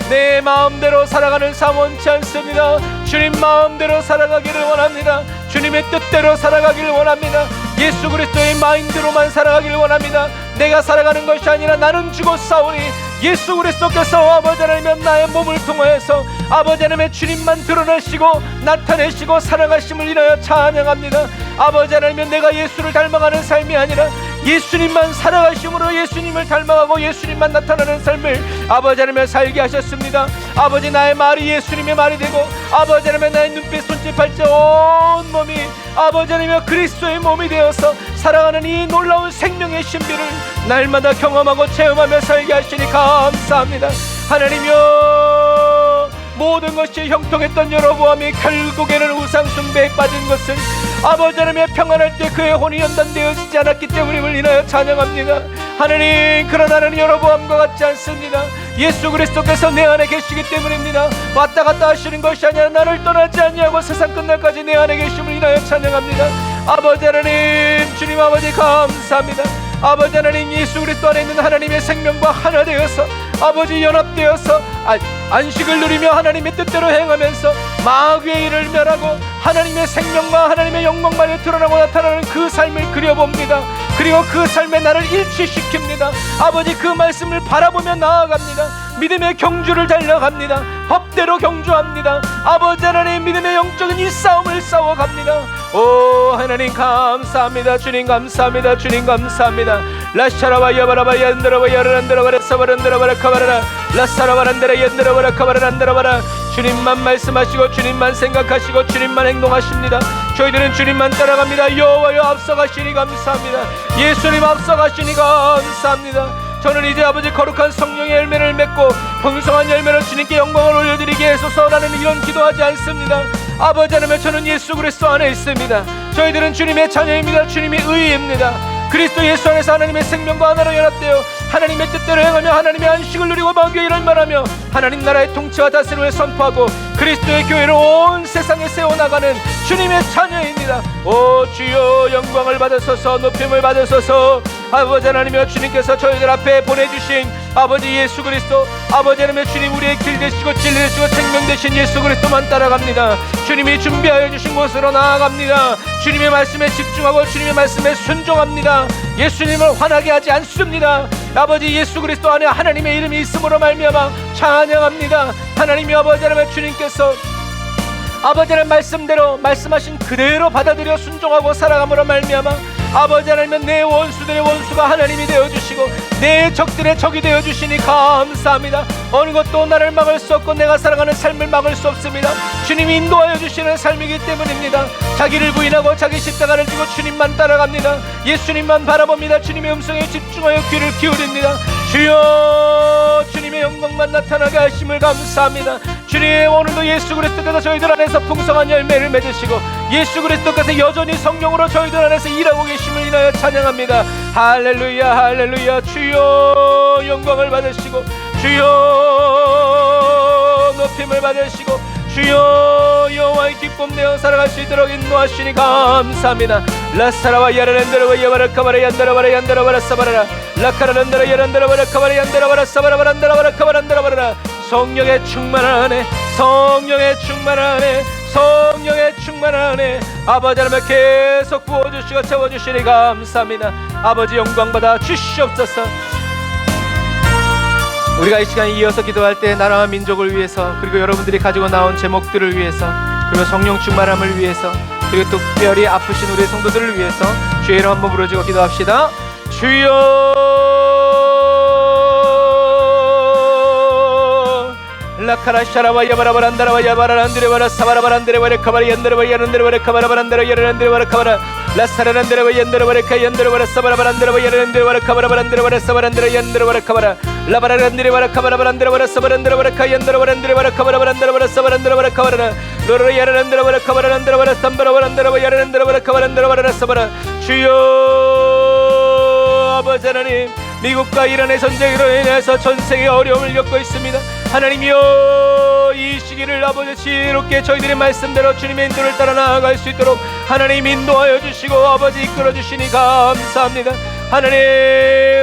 내 마음대로 살아가는 삶 원치 않습니다. 주님 마음대로 살아가기를 원합니다. 주님의 뜻대로 살아가기를 원합니다. 예수 그리스도의 마인드로만 살아가기를 원합니다. 내가 살아가는 것이 아니라 나는 죽어 싸우니 예수 그리스도께서 아버지 하나님의 나의 몸을 통하여서 아버지 하나님의 주님만 드러내시고 나타내시고 살아가심을 인하여 찬양합니다. 아버지 하나님의 내가 예수를 닮아가는 삶이 아니라 예수님만 살아가심으로 예수님을 닮아가고 예수님만 나타나는 삶을 아버지 하나님의 살게 하셨습니다. 아버지 나의 말이 예수님의 말이 되고 아버지 하나님의 나의 눈빛 손짓 발짓 온 몸이 아버지 하나님의 그리스도의 몸이 되어서 살아가는 이 놀라운 생명의 신비를 날마다 경험하고 체험하며 살게 하시니 감사합니다. 하나님이여, 모든 것이 형통했던 여로보암이 결국에는 우상 숭배에 빠진 것은 아버지 하나님의 평안할 때 그의 혼이 연단되어지지 않았기 때문임을 인하여 찬양합니다. 하나님, 그러나 나는 여로보암과 같지 않습니다. 예수 그리스도께서 내 안에 계시기 때문입니다. 왔다 갔다 하시는 것이 아니라 나를 떠나지 아니하고 세상 끝날까지 내 안에 계심을 인하여 찬양합니다. 아버지 하나님, 주님 아버지 감사합니다. 아버지 하나님, 예수 그리스도 안에 있는 하나님의 생명과 하나 되어서 아버지 연합되어서 안식을 누리며 하나님의 뜻대로 행하면서 마귀의 일을 멸하고 하나님의 생명과 하나님의 영광만이 드러나고 나타나는 그 삶을 그려봅니다. 그리고 그 삶에 나를 일치시킵니다. 아버지 그 말씀을 바라보며 나아갑니다. 믿음의 경주를 달려갑니다. 법대로 경주합니다. 아버지 하나님, 믿음의 영적인 이 싸움을 싸워갑니다. 오 하나님 감사합니다. 주님 감사합니다. 주님 감사합니다. 라샤라바 야바라바 얀드라바 야르란드라바라 사바란드라바라 카바라라 라사라바란드라 얀드라바라 카바라란드라바라. 주님만 말씀하시고 주님만 생각하시고 주님만 행동하십니다. 저희들은 주님만 따라갑니다. 여호와여 앞서가시니 감사합니다. 예수님 앞서가시니 감사합니다. 저는 이제 아버지 거룩한 성령의 열매를 맺고 풍성한 열매로 주님께 영광을 올려드리게 해소서라는 이런 기도하지 않습니다. 아버지 하나님, 저는 예수 그리스도 안에 있습니다. 저희들은 주님의 자녀입니다. 주님의 의입니다. 그리스도 예수 안에서 하나님의 생명과 하나로 연합되어 하나님의 뜻대로 행하며 하나님의 안식을 누리고 마귀의 일을 말하며 하나님 나라의 통치와 다스림을 선포하고 그리스도의 교회를 온 세상에 세워나가는 주님의 자녀입니다. 오 주여, 영광을 받으소서, 높임을 받으소서. 아버지 하나님이여, 주님께서 저희들 앞에 보내주신 아버지 예수 그리스도, 아버지 하나님의 주님, 우리의 길 되시고 진리 되시고 생명 되신 예수 그리스도만 따라갑니다. 주님이 준비하여 주신 곳으로 나아갑니다. 주님의 말씀에 집중하고 주님의 말씀에 순종합니다. 예수님을 화나게 하지 않습니다. 아버지 예수 그리스도 안에 하나님의 이름이 있음으로 말미암아 찬양합니다. 하나님이 아버지 하나님의 주님께서 아버지 하나님 말씀대로 말씀하신 그대로 받아들여 순종하고 살아감으로 말미암아 아버지 하나님은 내 원수들의 원수가 하나님이 되어주시고 내 적들의 적이 되어주시니 감사합니다. 어느 것도 나를 막을 수 없고 내가 살아가는 삶을 막을 수 없습니다. 주님이 인도하여 주시는 삶이기 때문입니다. 자기를 부인하고 자기 십자가를 지고 주님만 따라갑니다. 예수님만 바라봅니다. 주님의 음성에 집중하여 귀를 기울입니다. 주여, 주님의 영광만 나타나게 하심을 감사합니다. 주님, 오늘도 예수 그리스도께서 저희들 안에서 풍성한 열매를 맺으시고 예수 그리스도께서 여전히 성령으로 저희들 안에서 일하고 계심을 인하여 찬양합니다. 할렐루야 할렐루야. 주여, 영광을 받으시고 주여, 높임을 받으시고 주여, 여호와의 기쁨 내어 살아갈 수 있도록 인도하시니 감사합니다. 라사라와 야라란다라와 야바라카바라 얀다라바라 얀다라바라 사바라라 라카라란다라 야란다라바라 카바라 얀다라바라 사바라바란다라바라 카바란다라바라. 성령의 충만하네, 성령의 충만하네, 성령의 충만하네. 아버지 하나님 계속 부어주시고 채워주시니 감사합니다. 아버지 영광 받아 주시옵소서. 우리가 이 시간에 이어서 기도할 때 나라와 민족을 위해서, 그리고 여러분들이 가지고 나온 제목들을 위해서, 그리고 성령 충만함을 위해서, 그리고 또 특별히 아프신 우리 성도들을 위해서 주의 이름 한번 부르짖고 기도합시다. 주여 라카라 샤라바 야바라바란다라바 야바라란드레바라 사바라바란드레바레 카바라 얀드레바 야란드레바레 카바라바란다라 야란드레바레 카바라 라사라란드레바 얀드레바레 카얀드레바라 사바라바란드레바 야란드레바레 카바라바란드레바레 사바란드레 얀드레바레 카바라 라바라란드레바라 카바라바란드레바라 사바란드레바레 카얀드레바란드레바라 카바라바란드레바라 사바란드레바라 카바라 로로 야란드레바레 카바라란드레바라 삼바라바란드레바 야란드레바레 카바란드레바라 사바라. 주여 아버지 하나님, 미국과 이란의 전쟁으로 인해서 전 세계 어려움을 겪고 있습니다. 하나님이여, 이 시기를 아버지 지혜롭게 저희들의 말씀대로 주님의 인도를 따라 나아갈 수 있도록 하나님 인도하여 주시고 아버지 이끌어 주시니 감사합니다. 하나님,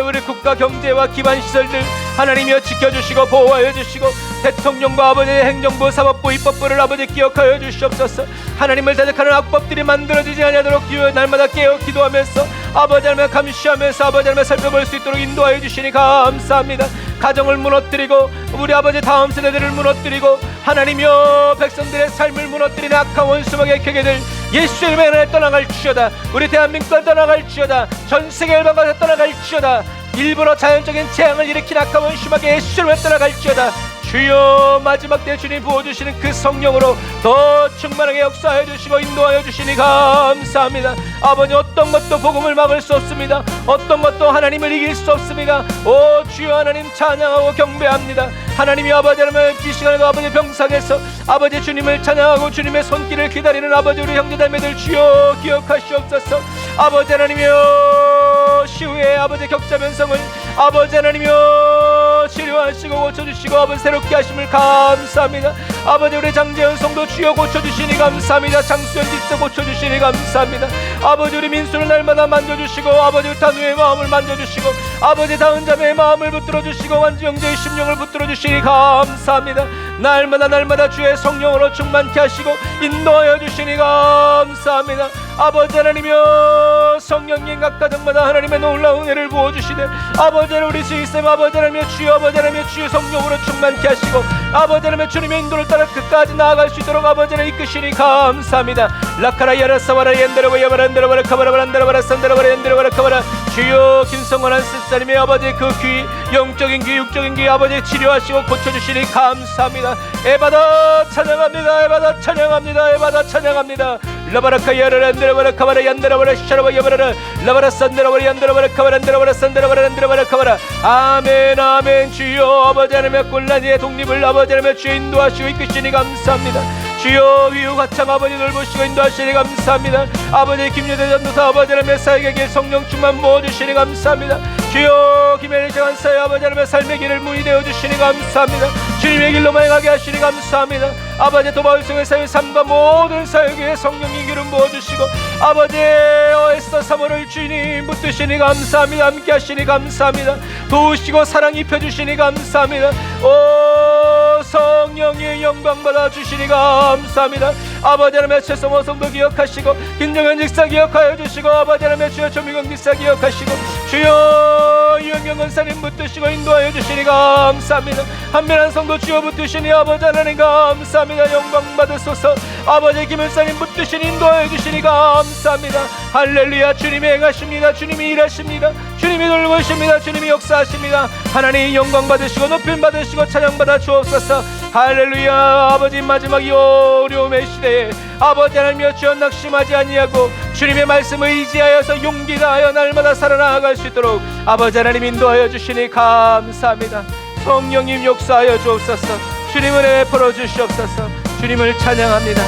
우리 국가 경제와 기반 시설들 하나님이여 지켜주시고 보호하여 주시고, 대통령과 아버지 행정부, 사법부, 입법부를 아버지 기억하여 주시옵소서. 하나님을 대적하는 악법들이 만들어지지 아니하도록 날마다 깨어 기도하면서 아버지 하나님 감시하면서 아버지 하나님 살펴볼 수 있도록 인도하여 주시니 감사합니다. 가정을 무너뜨리고 우리 아버지 다음 세대들을 무너뜨리고 하나님이여 백성들의 삶을 무너뜨리는 악한 원수막의 격애들 예수의 이름에 하나님 떠나갈지어다. 우리 대한민국을 떠나갈지어다. 전 세계 열방에서 떠나갈지어다. 일부러 자연적인 재앙을 일으킨 악한 원수막의 예수의 이름에 떠나갈지어다. 주여 마지막 때 주님 부어주시는 그 성령으로 더 충만하게 역사하여 주시고 인도하여 주시니 감사합니다. 아버지, 어떤 것도 복음을 막을 수 없습니다. 어떤 것도 하나님을 이길 수 없습니다. 오 주여 하나님 찬양하고 경배합니다. 하나님이 아버지 하나님 이 시간에도 아버지 병상에서 아버지 주님을 찬양하고 주님의 손길을 기다리는 아버지 우리 형제자매들 주여 기억하시옵소서. 아버지 하나님이여 시후에 아버지 격자 변성을 아버지 하나님이여 치료하시고 고쳐주시고 아버지 새롭게 하심을 감사합니다. 아버지 우리 장재현 성도 주여 고쳐주시니 감사합니다. 장수현 집사 고쳐주시니 감사합니다. 아버지 우리 민수를 날마다 만져주시고 아버지 단우의 마음을 만져주시고 아버지 다은 자매의 마음을 붙들어주시고 완주영재의 심령을 붙들어주시니 감사합니다. 날마다 주의 성령으로 충만케 하시고 인도하여 주시니 감사합니다. 아버지 하나님이여 성령님 각 가정마다 하나님의 놀라운 은혜를 부어주시네. 아버지 하나님 우리 주의쌤 아버지 하나님의 주여 아버지 하나님의 주여 성령으로 충만케 하시고 아버지 하나님의 주님의 인도를 따라 끝까지 나아갈 수 있도록 아버지 하나님 이끄시니 감사합니다. 라카라 야라사와라 옌데라바 야바란데라바라 카바라바란데라바라 산데라바라 옌데라바라 카바라. 주여 김성원한 스사님의 아버지 그 귀 영적인 귀 육적인 귀 아버지 치료하시고 고쳐주시니 감사합니다. 에바다 찬양합니다. 에바다 찬양합니다. 에바다 찬양합니다. 라바라카 야라란데라바라 카바라 얀데라바라 샤라바 야바라라 라바라 산데라바라 얀데라바라 카바라 얀데라바라 산데라바라 얀데라바라 카바라. 아멘 아멘. 주여 아버지 하나님의 곤란의 독립을 아버지 하나님의 주여 인도하시고 이끄시니 감사합니다. 주여 위우가창 아버지 돌보시고 인도하시니 감사합니다. 아버지 김여대 전도사 아버지 하나님의 사역에게 성령 충만 부어주시니 감사합니다. 주여 김혜리 장한사의 아버지 하나님의 삶의 길을 문이 되어주시니 감사합니다. 주님의 길로만 가게 하시니 감사합니다. 아버지 도마을성의 사회 삶과 모든 사역에 성령의 기름 부어주시고 아버지 에스더 사모를 주님 붙드시니 감사합니다. 함께 하시니 감사합니다. 도우시고 사랑 입혀주시니 감사합니다. 오 성령의 영광 받아주시니 감사합니다. 아버지 하나님의 최성호 성도 기억하시고 김정현 직사 기억하여 주시고 아버지 하나님의 주여 조미경 기사 기억하시고 주여 이영경 권사님 붙드시고 인도하여 주시니 감사합니다. 한면한 성도 주여 붙드시니 아버지 하나님 감사합니다. 영광 받으소서. 아버지 김은사님 붙드시니 인도하여 주시니 감사합니다. 할렐루야. 주님이 행하십니다. 주님이 일하십니다. 주님이 돌보십니다. 주님이 역사하십니다. 하나님 영광 받으시고 높임 받으시고 찬양 받아 주옵소서. 할렐루야. 아버지 마지막 이 어려움의 시대에 아버지 하나님이여 주여 낙심하지 아니하고 주님의 말씀을 의지하여서 용기 다하여 날마다 살아나갈 수 있도록 아버지 하나님 인도하여 주시니 감사합니다. 성령님 역사하여 주옵소서. 주님 은혜 베풀어 주시옵소서. 주님을 찬양합니다.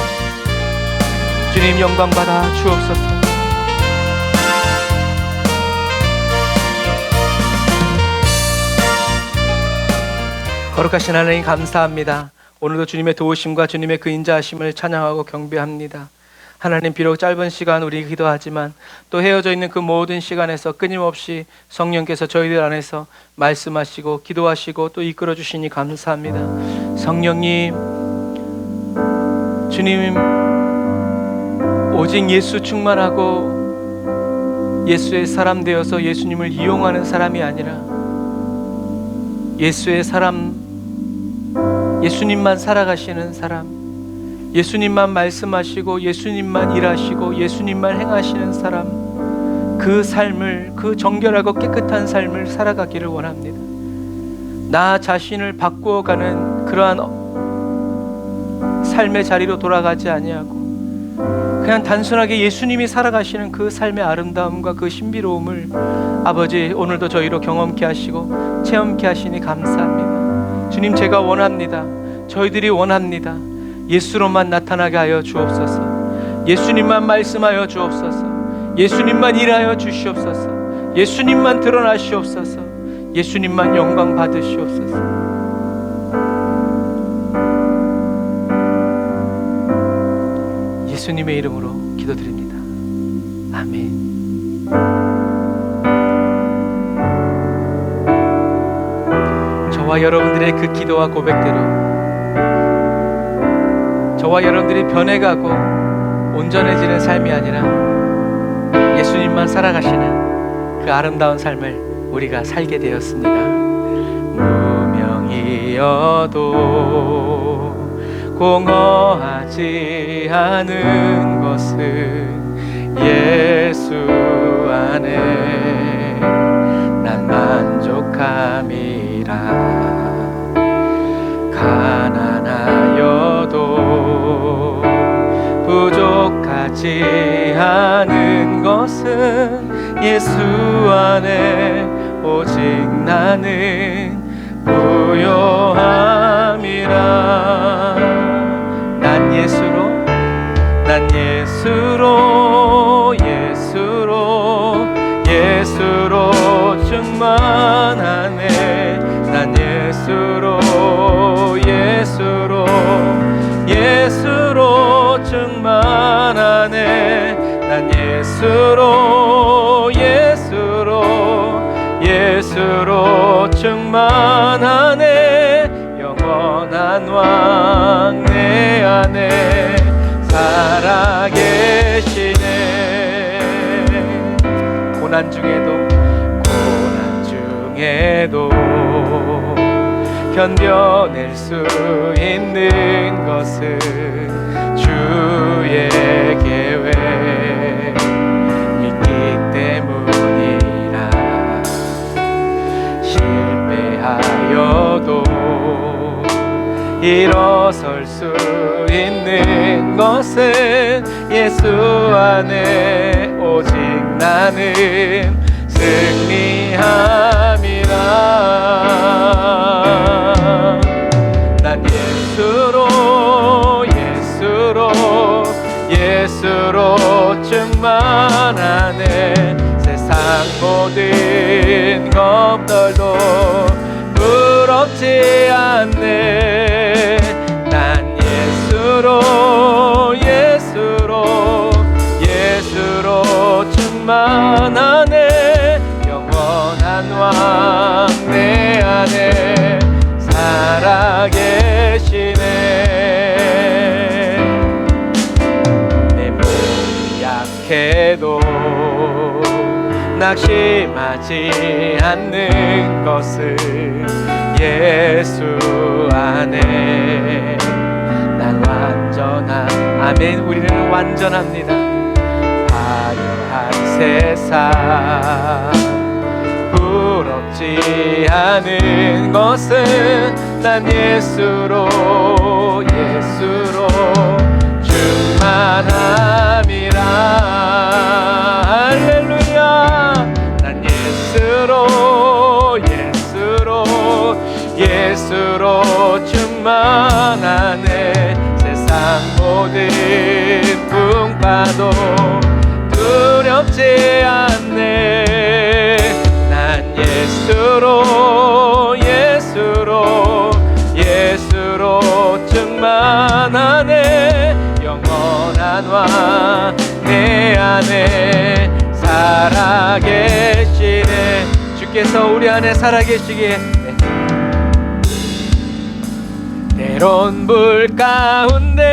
주님 영광 받아 주옵소서. 거룩하신 하나님 감사합니다. 오늘도 주님의 도우심과 주님의 그 인자하심을 찬양하고 경배합니다. 하나님 비록 짧은 시간 우리 기도하지만 또 헤어져 있는 그 모든 시간에서 끊임없이 성령께서 저희들 안에서 말씀하시고 기도하시고 또 이끌어 주시니 감사합니다. 성령님, 주님 오직 예수 충만하고 예수의 사람 되어서 예수님을 이용하는 사람이 아니라 예수의 사람, 예수님만 살아가시는 사람, 예수님만 말씀하시고 예수님만 일하시고 예수님만 행하시는 사람, 그 삶을, 그 정결하고 깨끗한 삶을 살아가기를 원합니다. 나 자신을 바꾸어가는 그러한 삶의 자리로 돌아가지 아니하고 그냥 단순하게 예수님이 살아가시는 그 삶의 아름다움과 그 신비로움을 아버지 오늘도 저희로 경험케 하시고 체험케 하시니 감사합니다. 주님, 제가 원합니다. 저희들이 원합니다. 예수로만 나타나게 하여 주옵소서. 예수님만 말씀하여 주옵소서. 예수님만 일하여 주시옵소서. 예수님만 드러나시옵소서. 예수님만 영광 받으시옵소서. 예수님의 이름으로 기도드립니다. 아멘. 저와 여러분들의 그 기도와 고백대로 저와 여러분들이 변해가고 온전해지는 삶이 아니라 예수님만 살아가시는 그 아름다운 삶을 우리가 살게 되었습니다. 무명이어도 공허하지 않은 것은 예수 안에 난 만족함이라. 가난하여도 부족하지 않은 것은 예수 안에 오직 나는 부요함이라. 난 예수로 충만하네. 난 예수로 충만하네. 난 예수로 충만하네. 영원한 왕 내 안에 살아계시네. 고난 중에도 견뎌낼 수 있는 것은 주의 계획 있기 때문이라. 실패하여도 일어설 수 있는 것은 예수 안에 오직 나는 승리함이라. 난 예수로 충만하네. 세상 모든 것들도 부럽지 않네. 난 예수로 충만하네. 영원한 왕 내 안에 살아계시네. 내 몸이 약해도 낙심하지 않는 것은 예수 안에 난 완전함. 아멘. 우리는 완전합니다. 화려한 세상 부럽지 않은 것은 난 예수로 충만함이라. 할렐루야. 난 예수로 충만하네. 세상 모든 풍파도 두렵지 않네. 난 예수로 충만하네. 영원한 왕 내 안에 살아계시네. 주께서 우리 안에 살아계시기에 때론 불 가운데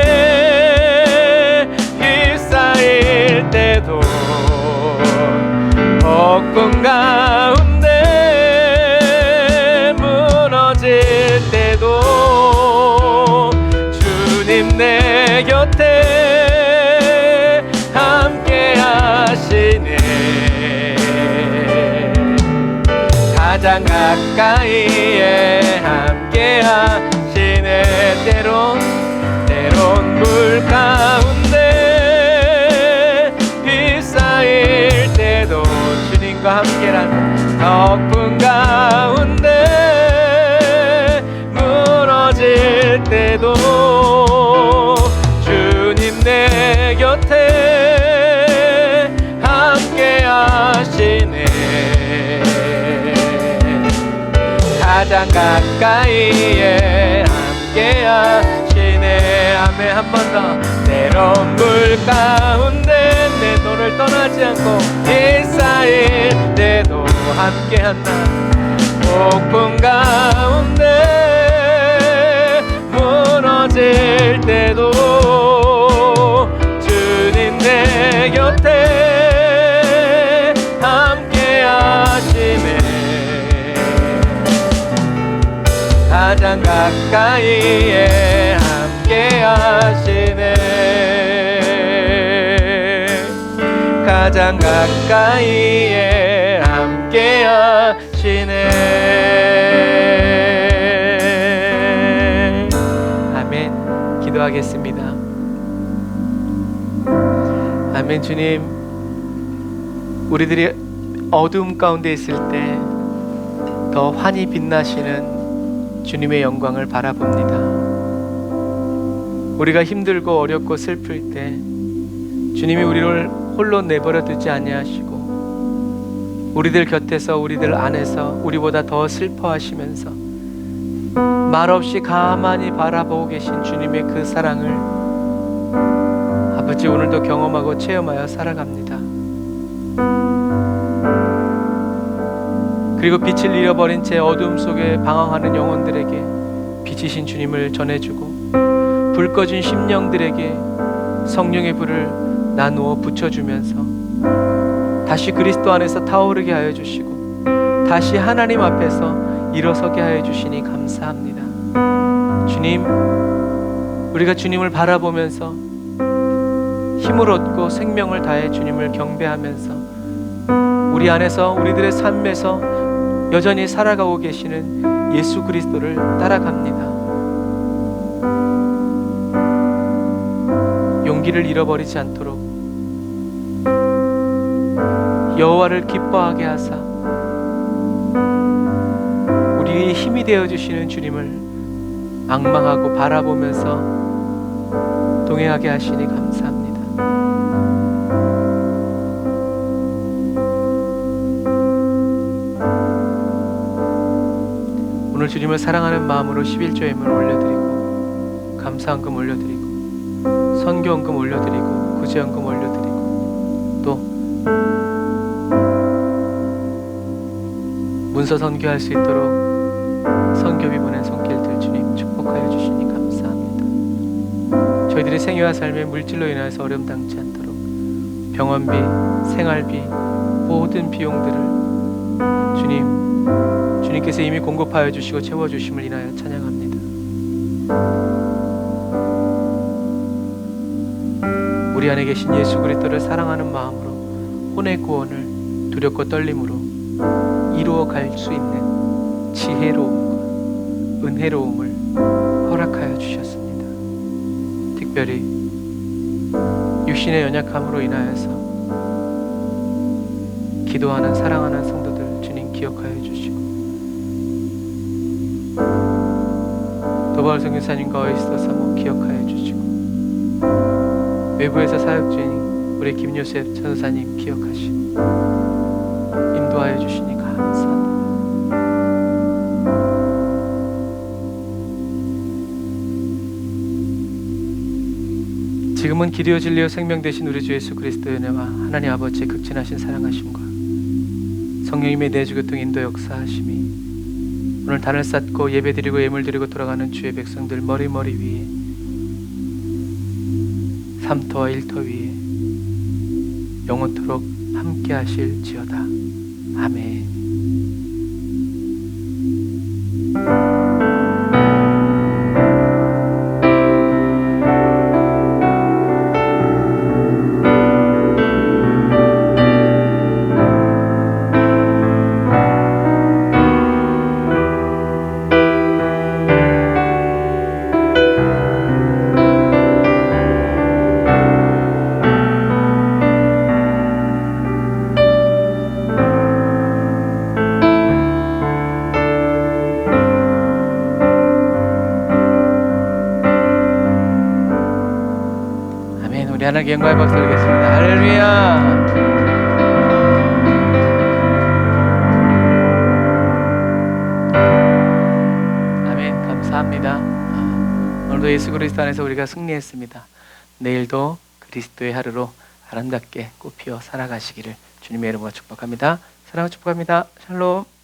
휩싸일 때도 폭풍 가운데 무너질 가장 가까이에 함께 하시네. 때론 물 가운데 휩싸일 때도 주님과 함께라는 덕분 가운데 무너질 때도 주님 내 곁에 함께 하시네. 가장 가까이에 함께 하시네. 아멘. 한 번 더. 때론 물 가운데 내 너를 떠나지 않고 휩싸일 때도 함께한다. 폭풍 가운데 무너질 때도 주님 내 곁에 함께 하시네. 가장 가까이에 함께 하시네. 가장 가까이에 함께 하시네. 아멘. 기도하겠습니다. 아멘. 주님, 우리들이 어두움 가운데 있을 때 더 환히 빛나시는 주님의 영광을 바라봅니다. 우리가 힘들고 어렵고 슬플 때 주님이 우리를 홀로 내버려 두지 아니하시고 우리들 곁에서 우리들 안에서 우리보다 더 슬퍼하시면서 말없이 가만히 바라보고 계신 주님의 그 사랑을 아버지 오늘도 경험하고 체험하여 살아갑니다. 그리고 빛을 잃어버린 채 어둠 속에 방황하는 영혼들에게 빛이신 주님을 전해주고 불 꺼진 심령들에게 성령의 불을 나누어 붙여주면서 다시 그리스도 안에서 타오르게 하여 주시고 다시 하나님 앞에서 일어서게 하여 주시니 감사합니다. 주님, 우리가 주님을 바라보면서 힘을 얻고 생명을 다해 주님을 경배하면서 우리 안에서 우리들의 삶에서 여전히 살아가고 계시는 예수 그리스도를 따라갑니다. 용기를 잃어버리지 않도록 여호와를 기뻐하게 하사 우리의 힘이 되어주시는 주님을 앙망하고 바라보면서 동행하게 하시니 감사합니다. 오늘 주님을 사랑하는 마음으로 11조 예물 올려드리고 감사헌금 올려드리고 선교헌금 올려드리고 구제헌금 올려드리고 또 문서 선교할 수 있도록 선교비 보낸 손길들 주님 축복하여 주시니 감사합니다. 저희들의 생애와 삶의 물질로 인하여서 어려움 당치 않도록 병원비, 생활비, 모든 비용들을 주님께서 이미 공급하여 주시고 채워주심을 인하여 찬양합니다. 우리 안에 계신 예수 그리스도를 사랑하는 마음으로 혼의 구원을 두렵고 떨림으로 이루어 갈 수 있는 지혜로움과 은혜로움을 허락하여 주셨습니다. 특별히 육신의 연약함으로 인하여서 기도하는 사랑하는 성도들 주님 기억하여 주시고 도바울 선교사님과 어이스도 사모 기억하여 주시고 외부에서 사역 중인 우리 김요셉 전도사님 기억하시고 인도하여 주시니 감사합니다. 지금은 기도여 진리여 생명 되신 우리 주 예수 그리스도의 은혜와 하나님 아버지의 극진하신 사랑하심과 성령님의 내주교통 인도 역사하심이 오늘 단을 쌓고 예배드리고 예물드리고 돌아가는 주의 백성들 머리머리 위에 3터와 1터 위에 영원토록 함께 하실지어다. 아멘. 하나님께 영광의 박수 드리겠습니다. 할렐루야. 아멘. 감사합니다. 오늘도 예수 그리스도 안에서 우리가 승리했습니다. 내일도 그리스도의 하루로 아름답게 꽃피어 살아가시기를 주님의 이름으로 축복합니다. 사랑하고 축복합니다. 샬롬.